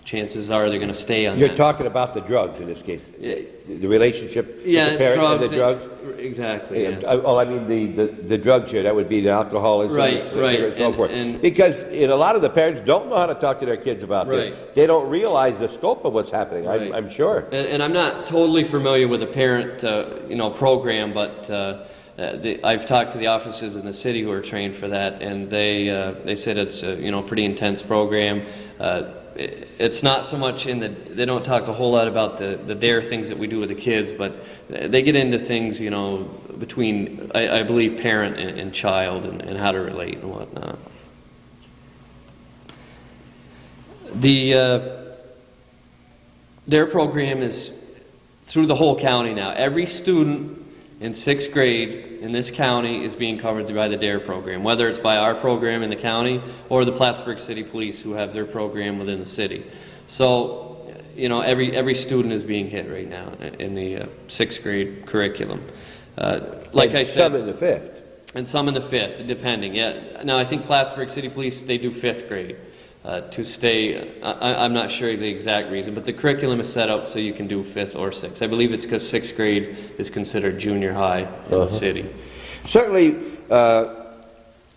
chances are they're going to stay on You're that. talking about the drugs in this case, the relationship with Yeah, the parents drugs, and the drugs? exactly. And, Yes. I mean the drugs here, that would be the alcoholism Right, and so forth. and- Because a lot of the parents don't know how to talk to their kids about this. Right. They don't realize the scope of what's happening, Right. I'm sure. And I'm not totally familiar with the parent, you know, program, but I've talked to the officers in the city who are trained for that, and they said it's a, you know, pretty intense program. It's not so much they don't talk a whole lot about the DARE things that we do with the kids, but they get into things, you know, between, I believe, parent and child and how to relate and whatnot. The DARE program is through the whole county now. Every student in 6th grade in this county is being covered by the DARE program, whether it's by our program in the county or the Plattsburgh City Police who have their program within the city. So, you know, every student is being hit right now in the 6th grade curriculum. Like And I said, some in the 5th. and some in the 5th, depending. Yeah. Now, I think Plattsburgh City Police, they do 5th grade to stay. I'm not sure the exact reason, but the curriculum is set up so you can do 5th or 6th. I believe it's because 6th grade is considered junior high in the city. Certainly,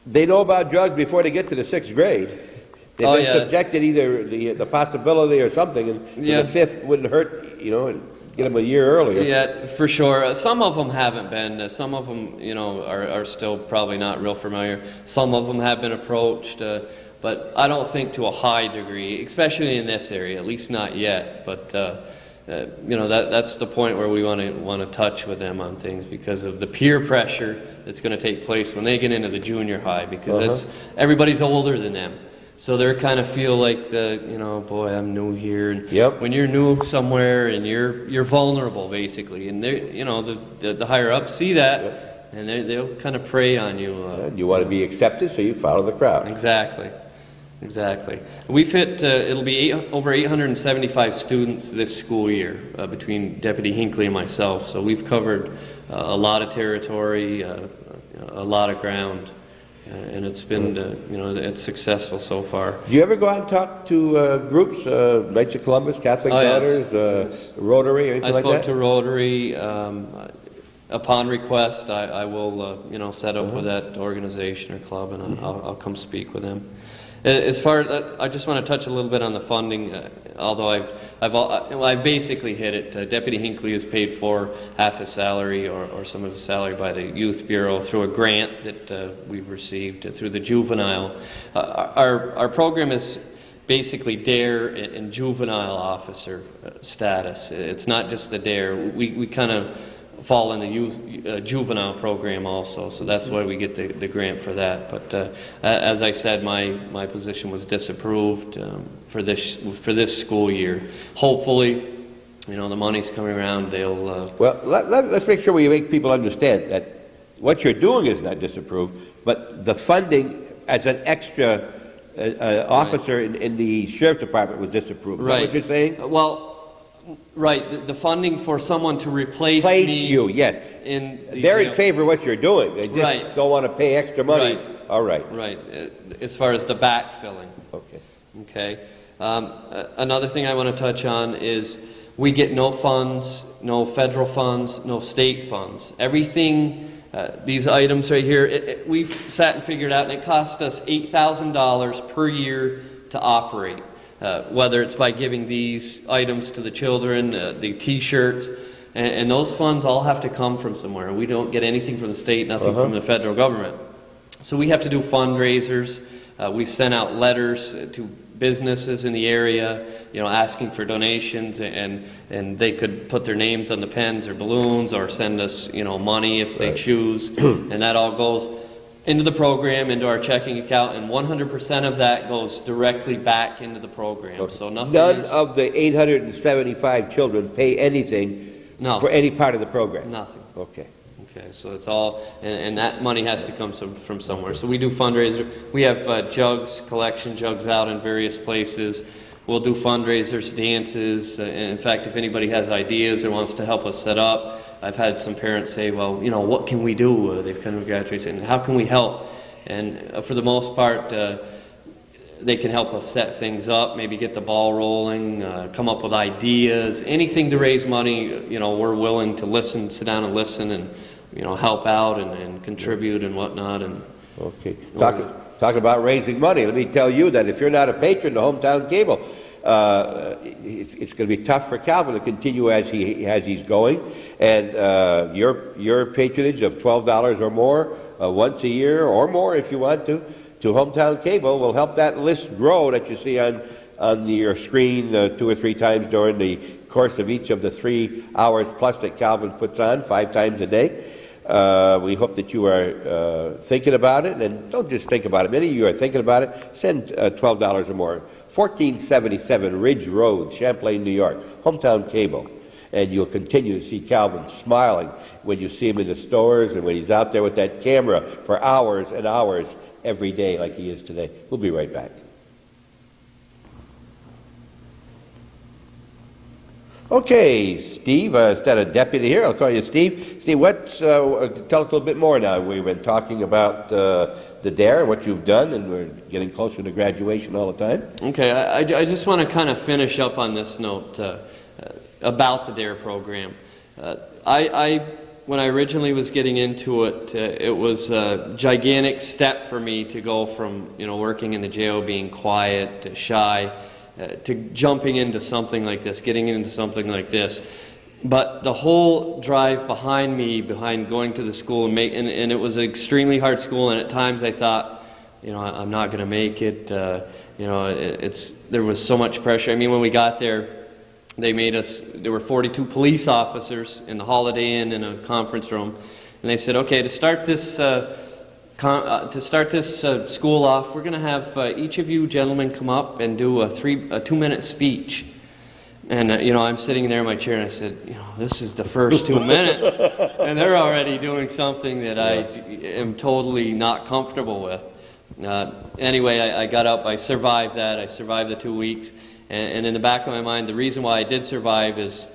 they know about drugs before they get to the 6th grade. They've been subjected either the possibility or something, and Yeah. the 5th wouldn't hurt, you know, and get them a year earlier. Yeah, for sure. Some of them haven't been. Some of them, you know, are still probably not real familiar. Some of them have been approached, but I don't think to a high degree, especially in this area, at least not yet. But you know, that's the point where we want to touch with them on things because of the peer pressure that's going to take place when they get into the junior high, because everybody's older than them. So they kind of feel like you know, boy, I'm new here. And Yep. when you're new somewhere and you're vulnerable, basically, and they, you know, the higher ups see that, and they'll kind of prey on you. And you want to be accepted, so you follow the crowd. Exactly. We've hit, it'll be over 875 students this school year between Deputy Hinckley and myself. So we've covered a lot of territory, a lot of ground, and it's been, you know, it's successful so far. Do you ever go out and talk to groups, Knights of Columbus, Catholic Oh, yes. Daughters, Rotary, or anything I like spoke that? to Rotary. Upon request, I will, you know, set up with that organization or club, and I'll come speak with them. As far as I just want to touch a little bit on the funding, although I've basically hit it. Deputy Hinckley is paid for half his salary or some of his salary by the Youth Bureau through a grant that we've received through the juvenile. Our program is basically DARE and juvenile officer status. It's not just the DARE. We kind of fall in the youth juvenile program also, so that's why we get the grant for that. But as I said, my position was disapproved for this school year. Hopefully, you know, the money's coming around. They'll Well, let's make sure we make people understand that what you're doing is not disapproved, but the funding as an extra officer in the sheriff's department was disapproved. Is that what you're saying? Well, right. The funding for someone to replace Place me you, yes. in the They're in jail. favor of what you're doing. They just Right. don't want to pay extra money. Right. All right. Right. As far as the backfilling. Okay. Okay. Another thing I want to touch on is we get no funds, no federal funds, no state funds. Everything, these items right here, we've sat and figured out, and it cost us $8,000 per year to operate. Whether it's by giving these items to the children, the T-shirts, and those funds all have to come from somewhere. We don't get anything from the state, nothing from the federal government. So we have to do fundraisers. We've sent out letters to businesses in the area, you know, asking for donations, and they could put their names on the pens or balloons, or send us, you know, money if they choose, and that all goes into the program, into our checking account, and 100% of that goes directly back into the program. Okay. So nothing None is, of the 875 children pay anything no, for any part of the program. nothing. Okay. Okay, so it's all, and that money has to come from somewhere. So we do fundraisers. We have jugs, collection jugs out in various places. We'll do fundraisers, dances. In fact, if anybody has ideas or wants to help us set up, I've had some parents say, well, you know, what can we do? They've kind of graduated, and how can we help? And for the most part, they can help us set things up, maybe get the ball rolling, come up with ideas, anything to raise money. You know, we're willing to listen, sit down and listen, and you know, help out and contribute and whatnot. And okay, talking about raising money. Let me tell you that if you're not a patron of Hometown Cable, it's going to be tough for Calvin to continue as he's going. And your patronage of $12 or more once a year or more, if you want to Hometown Cable will help that list grow that you see on your screen 2 or 3 times during the course of each of the 3 hours plus that Calvin puts on 5 times a day. We hope that you are thinking about it, and don't just think about it. Many of you are thinking about it. Send $12 or more. 1477 Ridge Road, Champlain, New York. Hometown Cable. And you'll continue to see Calvin smiling when you see him in the stores and when he's out there with that camera for hours and hours every day like he is today. We'll be right back. Okay, Steve, instead of deputy here, I'll call you Steve. Steve, tell us a little bit more now. We've been talking about the DARE, what you've done, and we're getting closer to graduation all the time. Okay, I just want to kind of finish up on this note about the DARE program. When I originally was getting into it, it was a gigantic step for me to go from working in the jail, being quiet, to shy, to jumping into something like this, getting into something like this. But the whole drive behind me, behind going to the school, and it was an extremely hard school, and at times I thought, I'm not going to make it. There was so much pressure. I mean, when we got there, there were 42 police officers in the Holiday Inn in a conference room, and they said, okay, to start this school off, we're going to have each of you gentlemen come up and do a 2-minute speech. And I'm sitting there in my chair, and I said, this is the first 2 minutes, and they're already doing something that I am totally not comfortable with. Anyway, I got up, I survived that, I survived the 2 weeks. And in the back of my mind, the reason why I did survive is,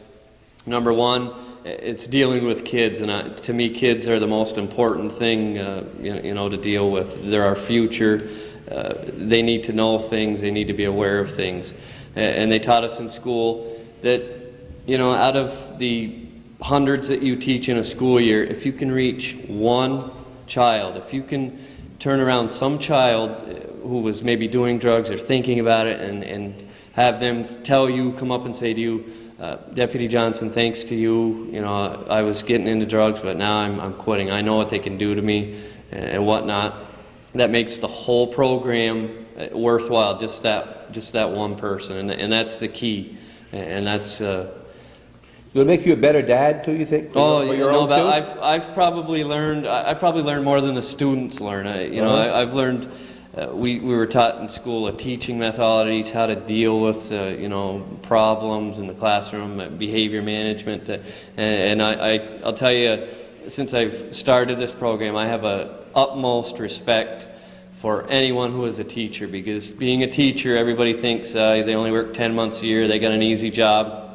number one, it's dealing with kids, and to me, kids are the most important thing, to deal with. They're our future. They need to know things. They need to be aware of things. And they taught us in school that, out of the hundreds that you teach in a school year, if you can reach one child, if you can turn around some child who was maybe doing drugs or thinking about it, and have them come up and say to you, Deputy Johnson, thanks to you, I was getting into drugs, but now I'm quitting. I know what they can do to me and whatnot. That makes the whole program worthwhile, just that one person, and that's the key, and that's. Will it make you a better dad too, you think? I've probably learned. I probably learned more than the students learn. I've learned. We were taught in school teaching methodologies, how to deal with problems in the classroom, behavior management, and I'll tell you, since I've started this program, I have a utmost respect for anyone who is a teacher, because being a teacher, everybody thinks they only work 10 months a year, they got an easy job.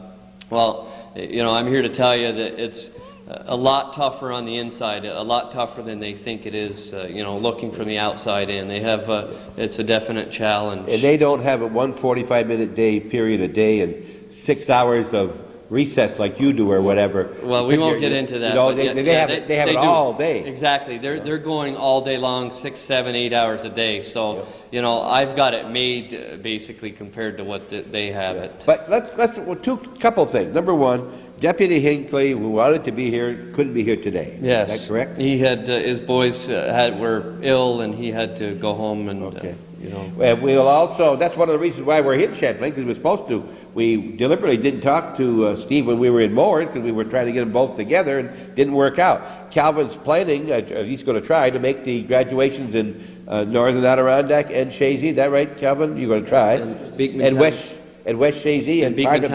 Well, I'm here to tell you that it's a lot tougher on the inside, a lot tougher than they think it is, looking from the outside in. They have, it's a definite challenge. And they don't have a 145-minute period a day and 6 hours of recess like you do or whatever. Well, we won't get into that. They have it all day. Exactly. They're going all day long, 6, 7, 8 hours a day. So, I've got it made basically compared to what they have it. But let's couple things. Number one, Deputy Hinckley, who wanted to be here, couldn't be here today. Yes. Is that correct? He had his boys were ill, and he had to go home and And we'll also. That's one of the reasons why we're here in Champlain, because we're supposed to. We deliberately didn't talk to Steve when we were in Moore's, because we were trying to get them both together, and didn't work out. Calvin's planning. He's going to try to make the graduations in Northern Adirondack and Chazy. Is that right, Calvin? You're going to try. And West Chazy and part of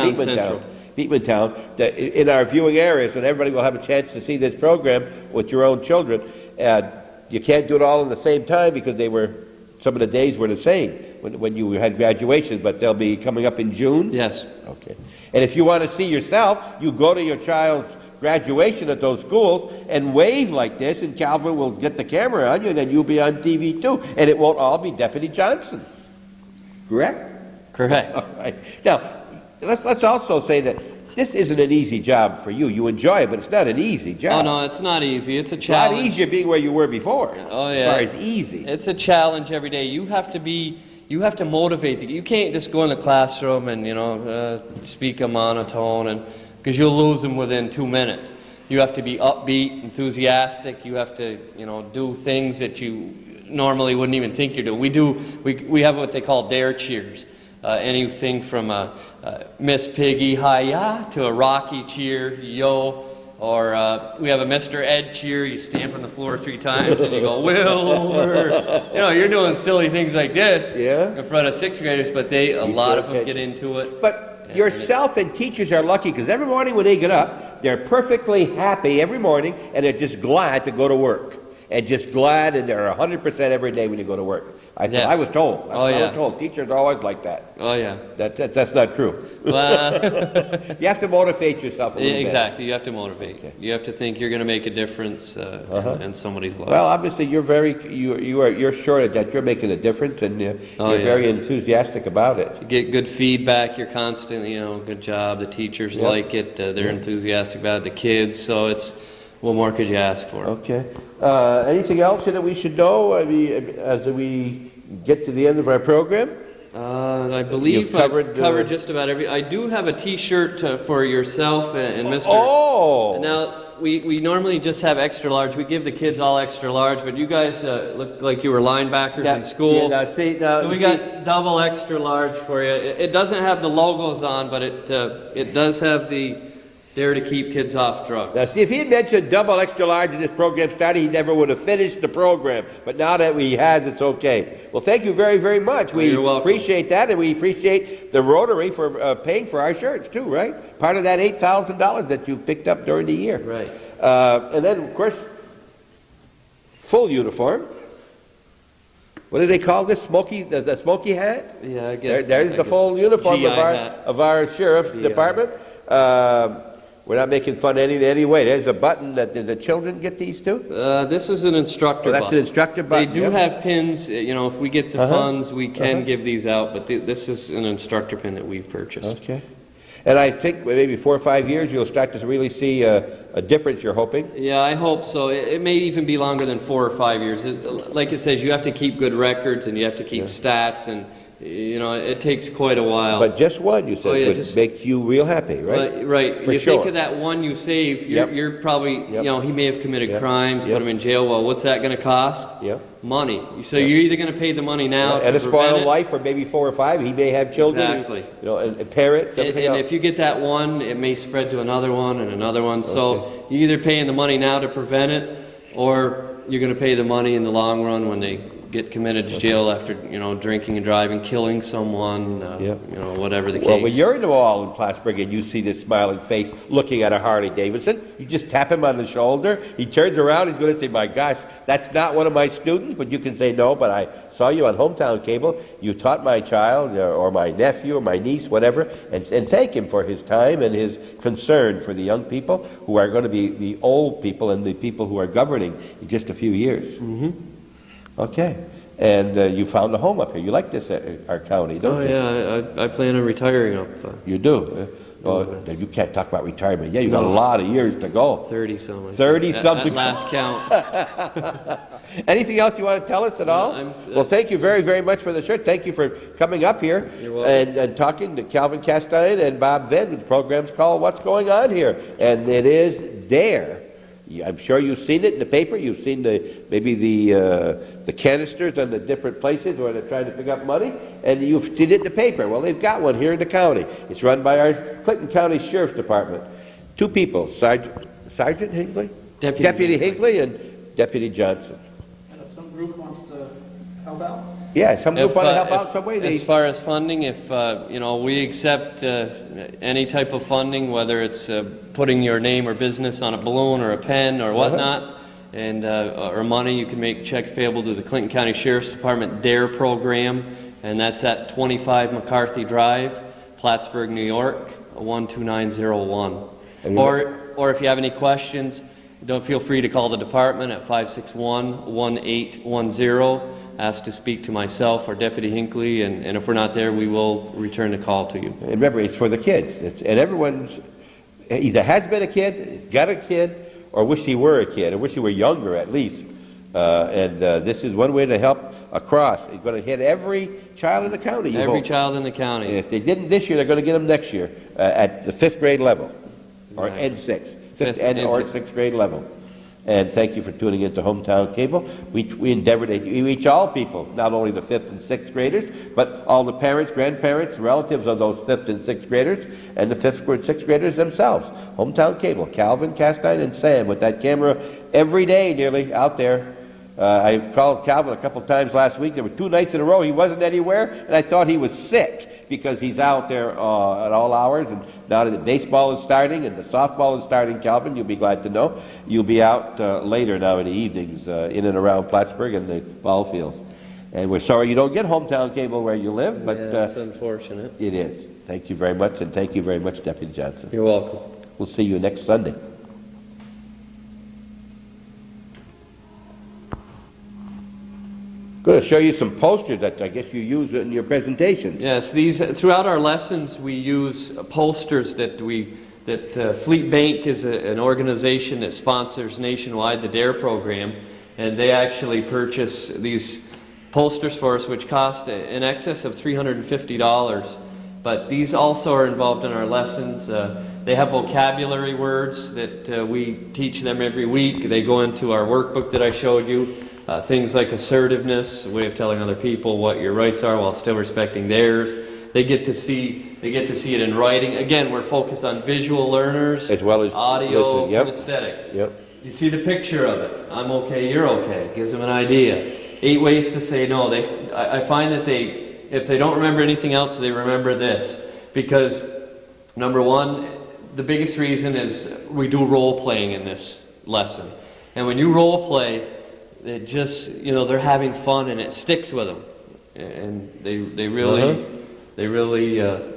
Beekmantown, in our viewing areas, and everybody will have a chance to see this program with your own children. You can't do it all in the same time, because some of the days were the same when you had graduations, but they'll be coming up in June? Yes. Okay. And if you want to see yourself, you go to your child's graduation at those schools and wave like this, and Calvin will get the camera on you, and then you'll be on TV too, and it won't all be Deputy Johnson. Correct? Correct. All right. Now, let's also say that this isn't an easy job for you. You enjoy it, but it's not an easy job. Oh, no, it's not easy. It's a It's a challenge. lot easier being where you were before. Oh, As yeah. far as easy. It's a challenge every day. You have to motivate. You can't just go in the classroom and, speak a monotone, because you'll lose them within 2 minutes. You have to be upbeat, enthusiastic. You have to, do things that you normally wouldn't even think you're doing. We have what they call dare cheers. Anything from Miss Piggy, hi-ya, to a Rocky cheer, yo, or we have a Mr. Ed cheer. You stamp on the floor 3 times and you go, Wilbur. You're doing silly things like this in front of 6th graders, but a lot of them get into it. But yourself and teachers are lucky, because every morning when they get up, they're perfectly happy every morning, and they're just glad to go to work. And just glad, and they're 100% every day when you go to work. I was told. I was told. Teachers are always like that. Oh, yeah. That's not true. Well, you have to motivate yourself a little bit. Exactly. You have to motivate. Okay. You have to think you're going to make a difference in somebody's life. Well, obviously, you're sure that you're making a difference, and you're very enthusiastic about it. You get good feedback. You're constantly, good job. The teachers like it. They're enthusiastic about it. The kids. So what more could you ask for? Okay. Anything else that we should know as we get to the end of our program? I believe I've covered just about every. I do have a T-shirt for yourself and Mr. Oh! Now, we normally just have extra large. We give the kids all extra large, but you guys look like you were linebackers in school. So we got double extra large for you. It doesn't have the logos on, but it does have the Dare to Keep Kids Off Drugs. Now, see, if he had mentioned double extra large in this program started, he never would have finished the program. But now that he has, it's okay. Well, thank you very, very much. We appreciate that, and we appreciate the Rotary for paying for our shirts, too, right? Part of that $8,000 that you picked up during the year. Right. And then, of course, full uniform. What do they call this? The smoky hat? Yeah, I guess. There's the full uniform of our sheriff's department. We're not making fun in any way. There's a button that the children get these too? This is an instructor button. That's an instructor button. They do have pins. If we get the funds, we can give these out, but this is an instructor pin that we've purchased. Okay. And I think maybe 4 or 5 years you'll start to really see a difference, you're hoping? Yeah, I hope so. It may even be longer than 4 or 5 years. Like it says, you have to keep good records and you have to keep stats, and it takes quite a while. But just one, you said, would make you real happy, right? Right. For you sure. think of that one you saved, you're probably, he may have committed crimes, put him in jail. Well, what's that going to cost? Money. So you're either going to pay the money now and to a spoiled it. life, or maybe 4 or 5. He may have children. Exactly. And parents. And if you get that one, it may spread to another one and another one. So you're either paying the money now to prevent it, or you're going to pay the money in the long run when they get committed to jail after drinking and driving, killing someone, whatever the case. Well, when you're in the mall in Plattsburgh and you see this smiling face looking at a Harley Davidson, you just tap him on the shoulder. He turns around. He's going to say, "My gosh, that's not one of my students." But you can say, "No, but I saw you on Hometown Cable. You taught my child or my nephew or my niece, whatever," and thank him for his time and his concern for the young people who are going to be the old people and the people who are governing in just a few years. Mm-hmm. Okay. And you found a home up here. You like this, our county, don't you? Oh, yeah. I plan on retiring up. You do? You can't talk about retirement. Yeah, you got a lot of years to go. 30-something. 30-something. At last count. Anything else you want to tell us at all? Well, thank you very, very much for the shirt. Thank you for coming up here and talking to Calvin Castine and Bob Venn. The program's called What's Going On Here? And it is DARE. I'm sure you've seen it in the paper. You've seen maybe the canisters on the different places where they're trying to pick up money, and you've seen it in the paper. Well, they've got one here in the county. It's run by our Clinton County Sheriff's Department. 2 people, Sergeant Hinckley? Deputy Hinckley and Deputy Johnson. And if some group wants to help out? Yeah, some group want to help out some way. As far as funding, if we accept any type of funding, whether it's putting your name or business on a balloon or a pen or whatnot, and or money, you can make checks payable to the Clinton County Sheriff's Department DARE program, and that's at 25 McCarthy Drive, Plattsburgh, New York, 12901. Or or if you have any questions, don't feel free to call the department at 561-1810. Ask to speak to myself or Deputy Hinckley, and if we're not there, we will return the call to you. And remember, it's for the kids. And everyone's either has been a kid, got a kid, or wish he were a kid, or wish he were younger at least. This is one way to help across. It's going to hit every child in the county. Every child in the county. And if they didn't this year, they're going to get them next year at the 5th grade level, or Exactly. N6, 5th or 6th grade level. And thank you for tuning into Hometown Cable. We endeavor to reach all people, not only the 5th and 6th graders, but all the parents, grandparents, relatives of those 5th and 6th graders, and the 5th and 6th graders themselves. Hometown Cable, Calvin, Castine, and Sam with that camera every day nearly out there. I called Calvin a couple times last week. There were 2 nights in a row he wasn't anywhere, and I thought he was sick because he's out there at all hours. And now that the baseball is starting and the softball is starting, Calvin, you'll be glad to know, you'll be out later now in the evenings in and around Plattsburgh and the ball fields. And we're sorry you don't get Hometown Cable where you live, but That's unfortunate. it is. Thank you very much, and thank you very much, Deputy Johnson. You're welcome. We'll see you next Sunday. Going to show you some posters that I guess you use in your presentations. Yes, these throughout our lessons we use posters that Fleet Bank is an organization that sponsors nationwide the DARE program, and they actually purchase these posters for us, which cost in excess of $350. But these also are involved in our lessons. They have vocabulary words that we teach them every week. They go into our workbook that I showed you. Things like assertiveness, a way of telling other people what your rights are while still respecting theirs. They get to see it in writing. Again, we're focused on visual learners, as well as audio, listening. Yep. and aesthetic. Yep. You see the picture of it. I'm okay, you're okay. Gives them an idea. 8 ways to say no. I find that if they don't remember anything else, they remember this. Because, number one, the biggest reason is we do role playing in this lesson. And when you role play, it just, they're having fun and it sticks with them. And they really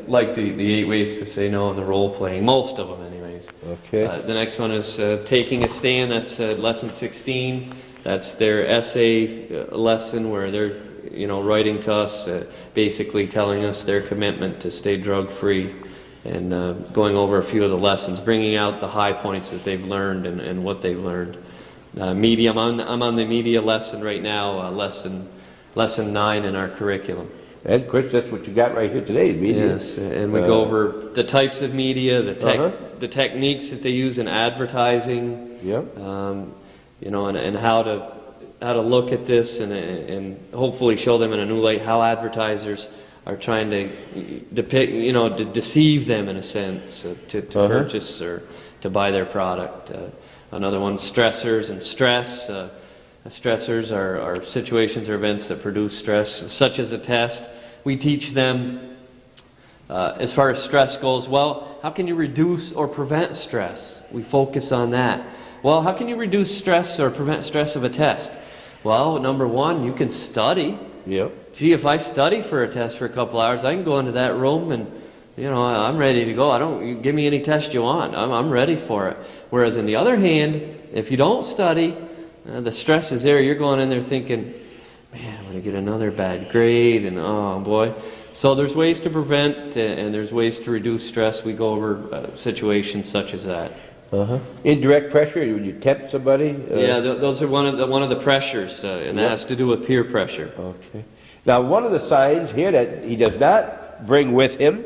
like the 8 ways to say no and the role playing. Most of them, anyways. Okay. The next one is taking a stand. That's lesson 16. That's their essay lesson where they're, writing to us, basically telling us their commitment to stay drug-free, and going over a few of the lessons, bringing out the high points that they've learned and what they've learned. Media. I'm on the media lesson right now. Lesson 9 in our curriculum. And Chris, that's what you got right here today, media. Yes, and we go over the types of media, the techniques that they use in advertising. Yep. And how to look at this and hopefully show them in a new light how advertisers are trying to depict, to deceive them in a sense to purchase or to buy their product. Another one, stressors and stress. Stressors are situations or events that produce stress, such as a test. We teach them, as far as stress goes, well, how can you reduce or prevent stress? We focus on that. Well, how can you reduce stress or prevent stress of a test? Well, number one, you can study. Yep. Gee, if I study for a test for a couple hours, I can go into that room and, I'm ready to go. You give me any test you want. I'm ready for it. Whereas on the other hand, if you don't study, the stress is there. You're going in there thinking, man, I'm going to get another bad grade, and oh boy. So there's ways to prevent and there's ways to reduce stress. We go over situations such as that. Indirect pressure, when you tempt somebody? Yeah, those are one of the pressures, and that has to do with peer pressure. Okay. Now, one of the signs here that he does not bring with him,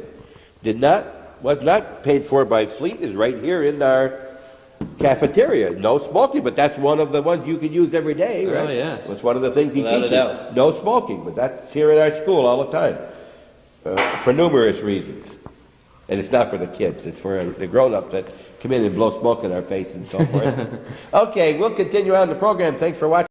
was not paid for by Fleet, is right here in our cafeteria. No smoking, but that's one of the ones you can use every day, right? Oh, yes. That's one of the things he Without a teaches. doubt. No smoking, but that's here at our school all the time, for numerous reasons. And it's not for the kids, it's for the grown-ups that come in and blow smoke in our face and so forth. Okay, we'll continue on the program. Thanks for watching.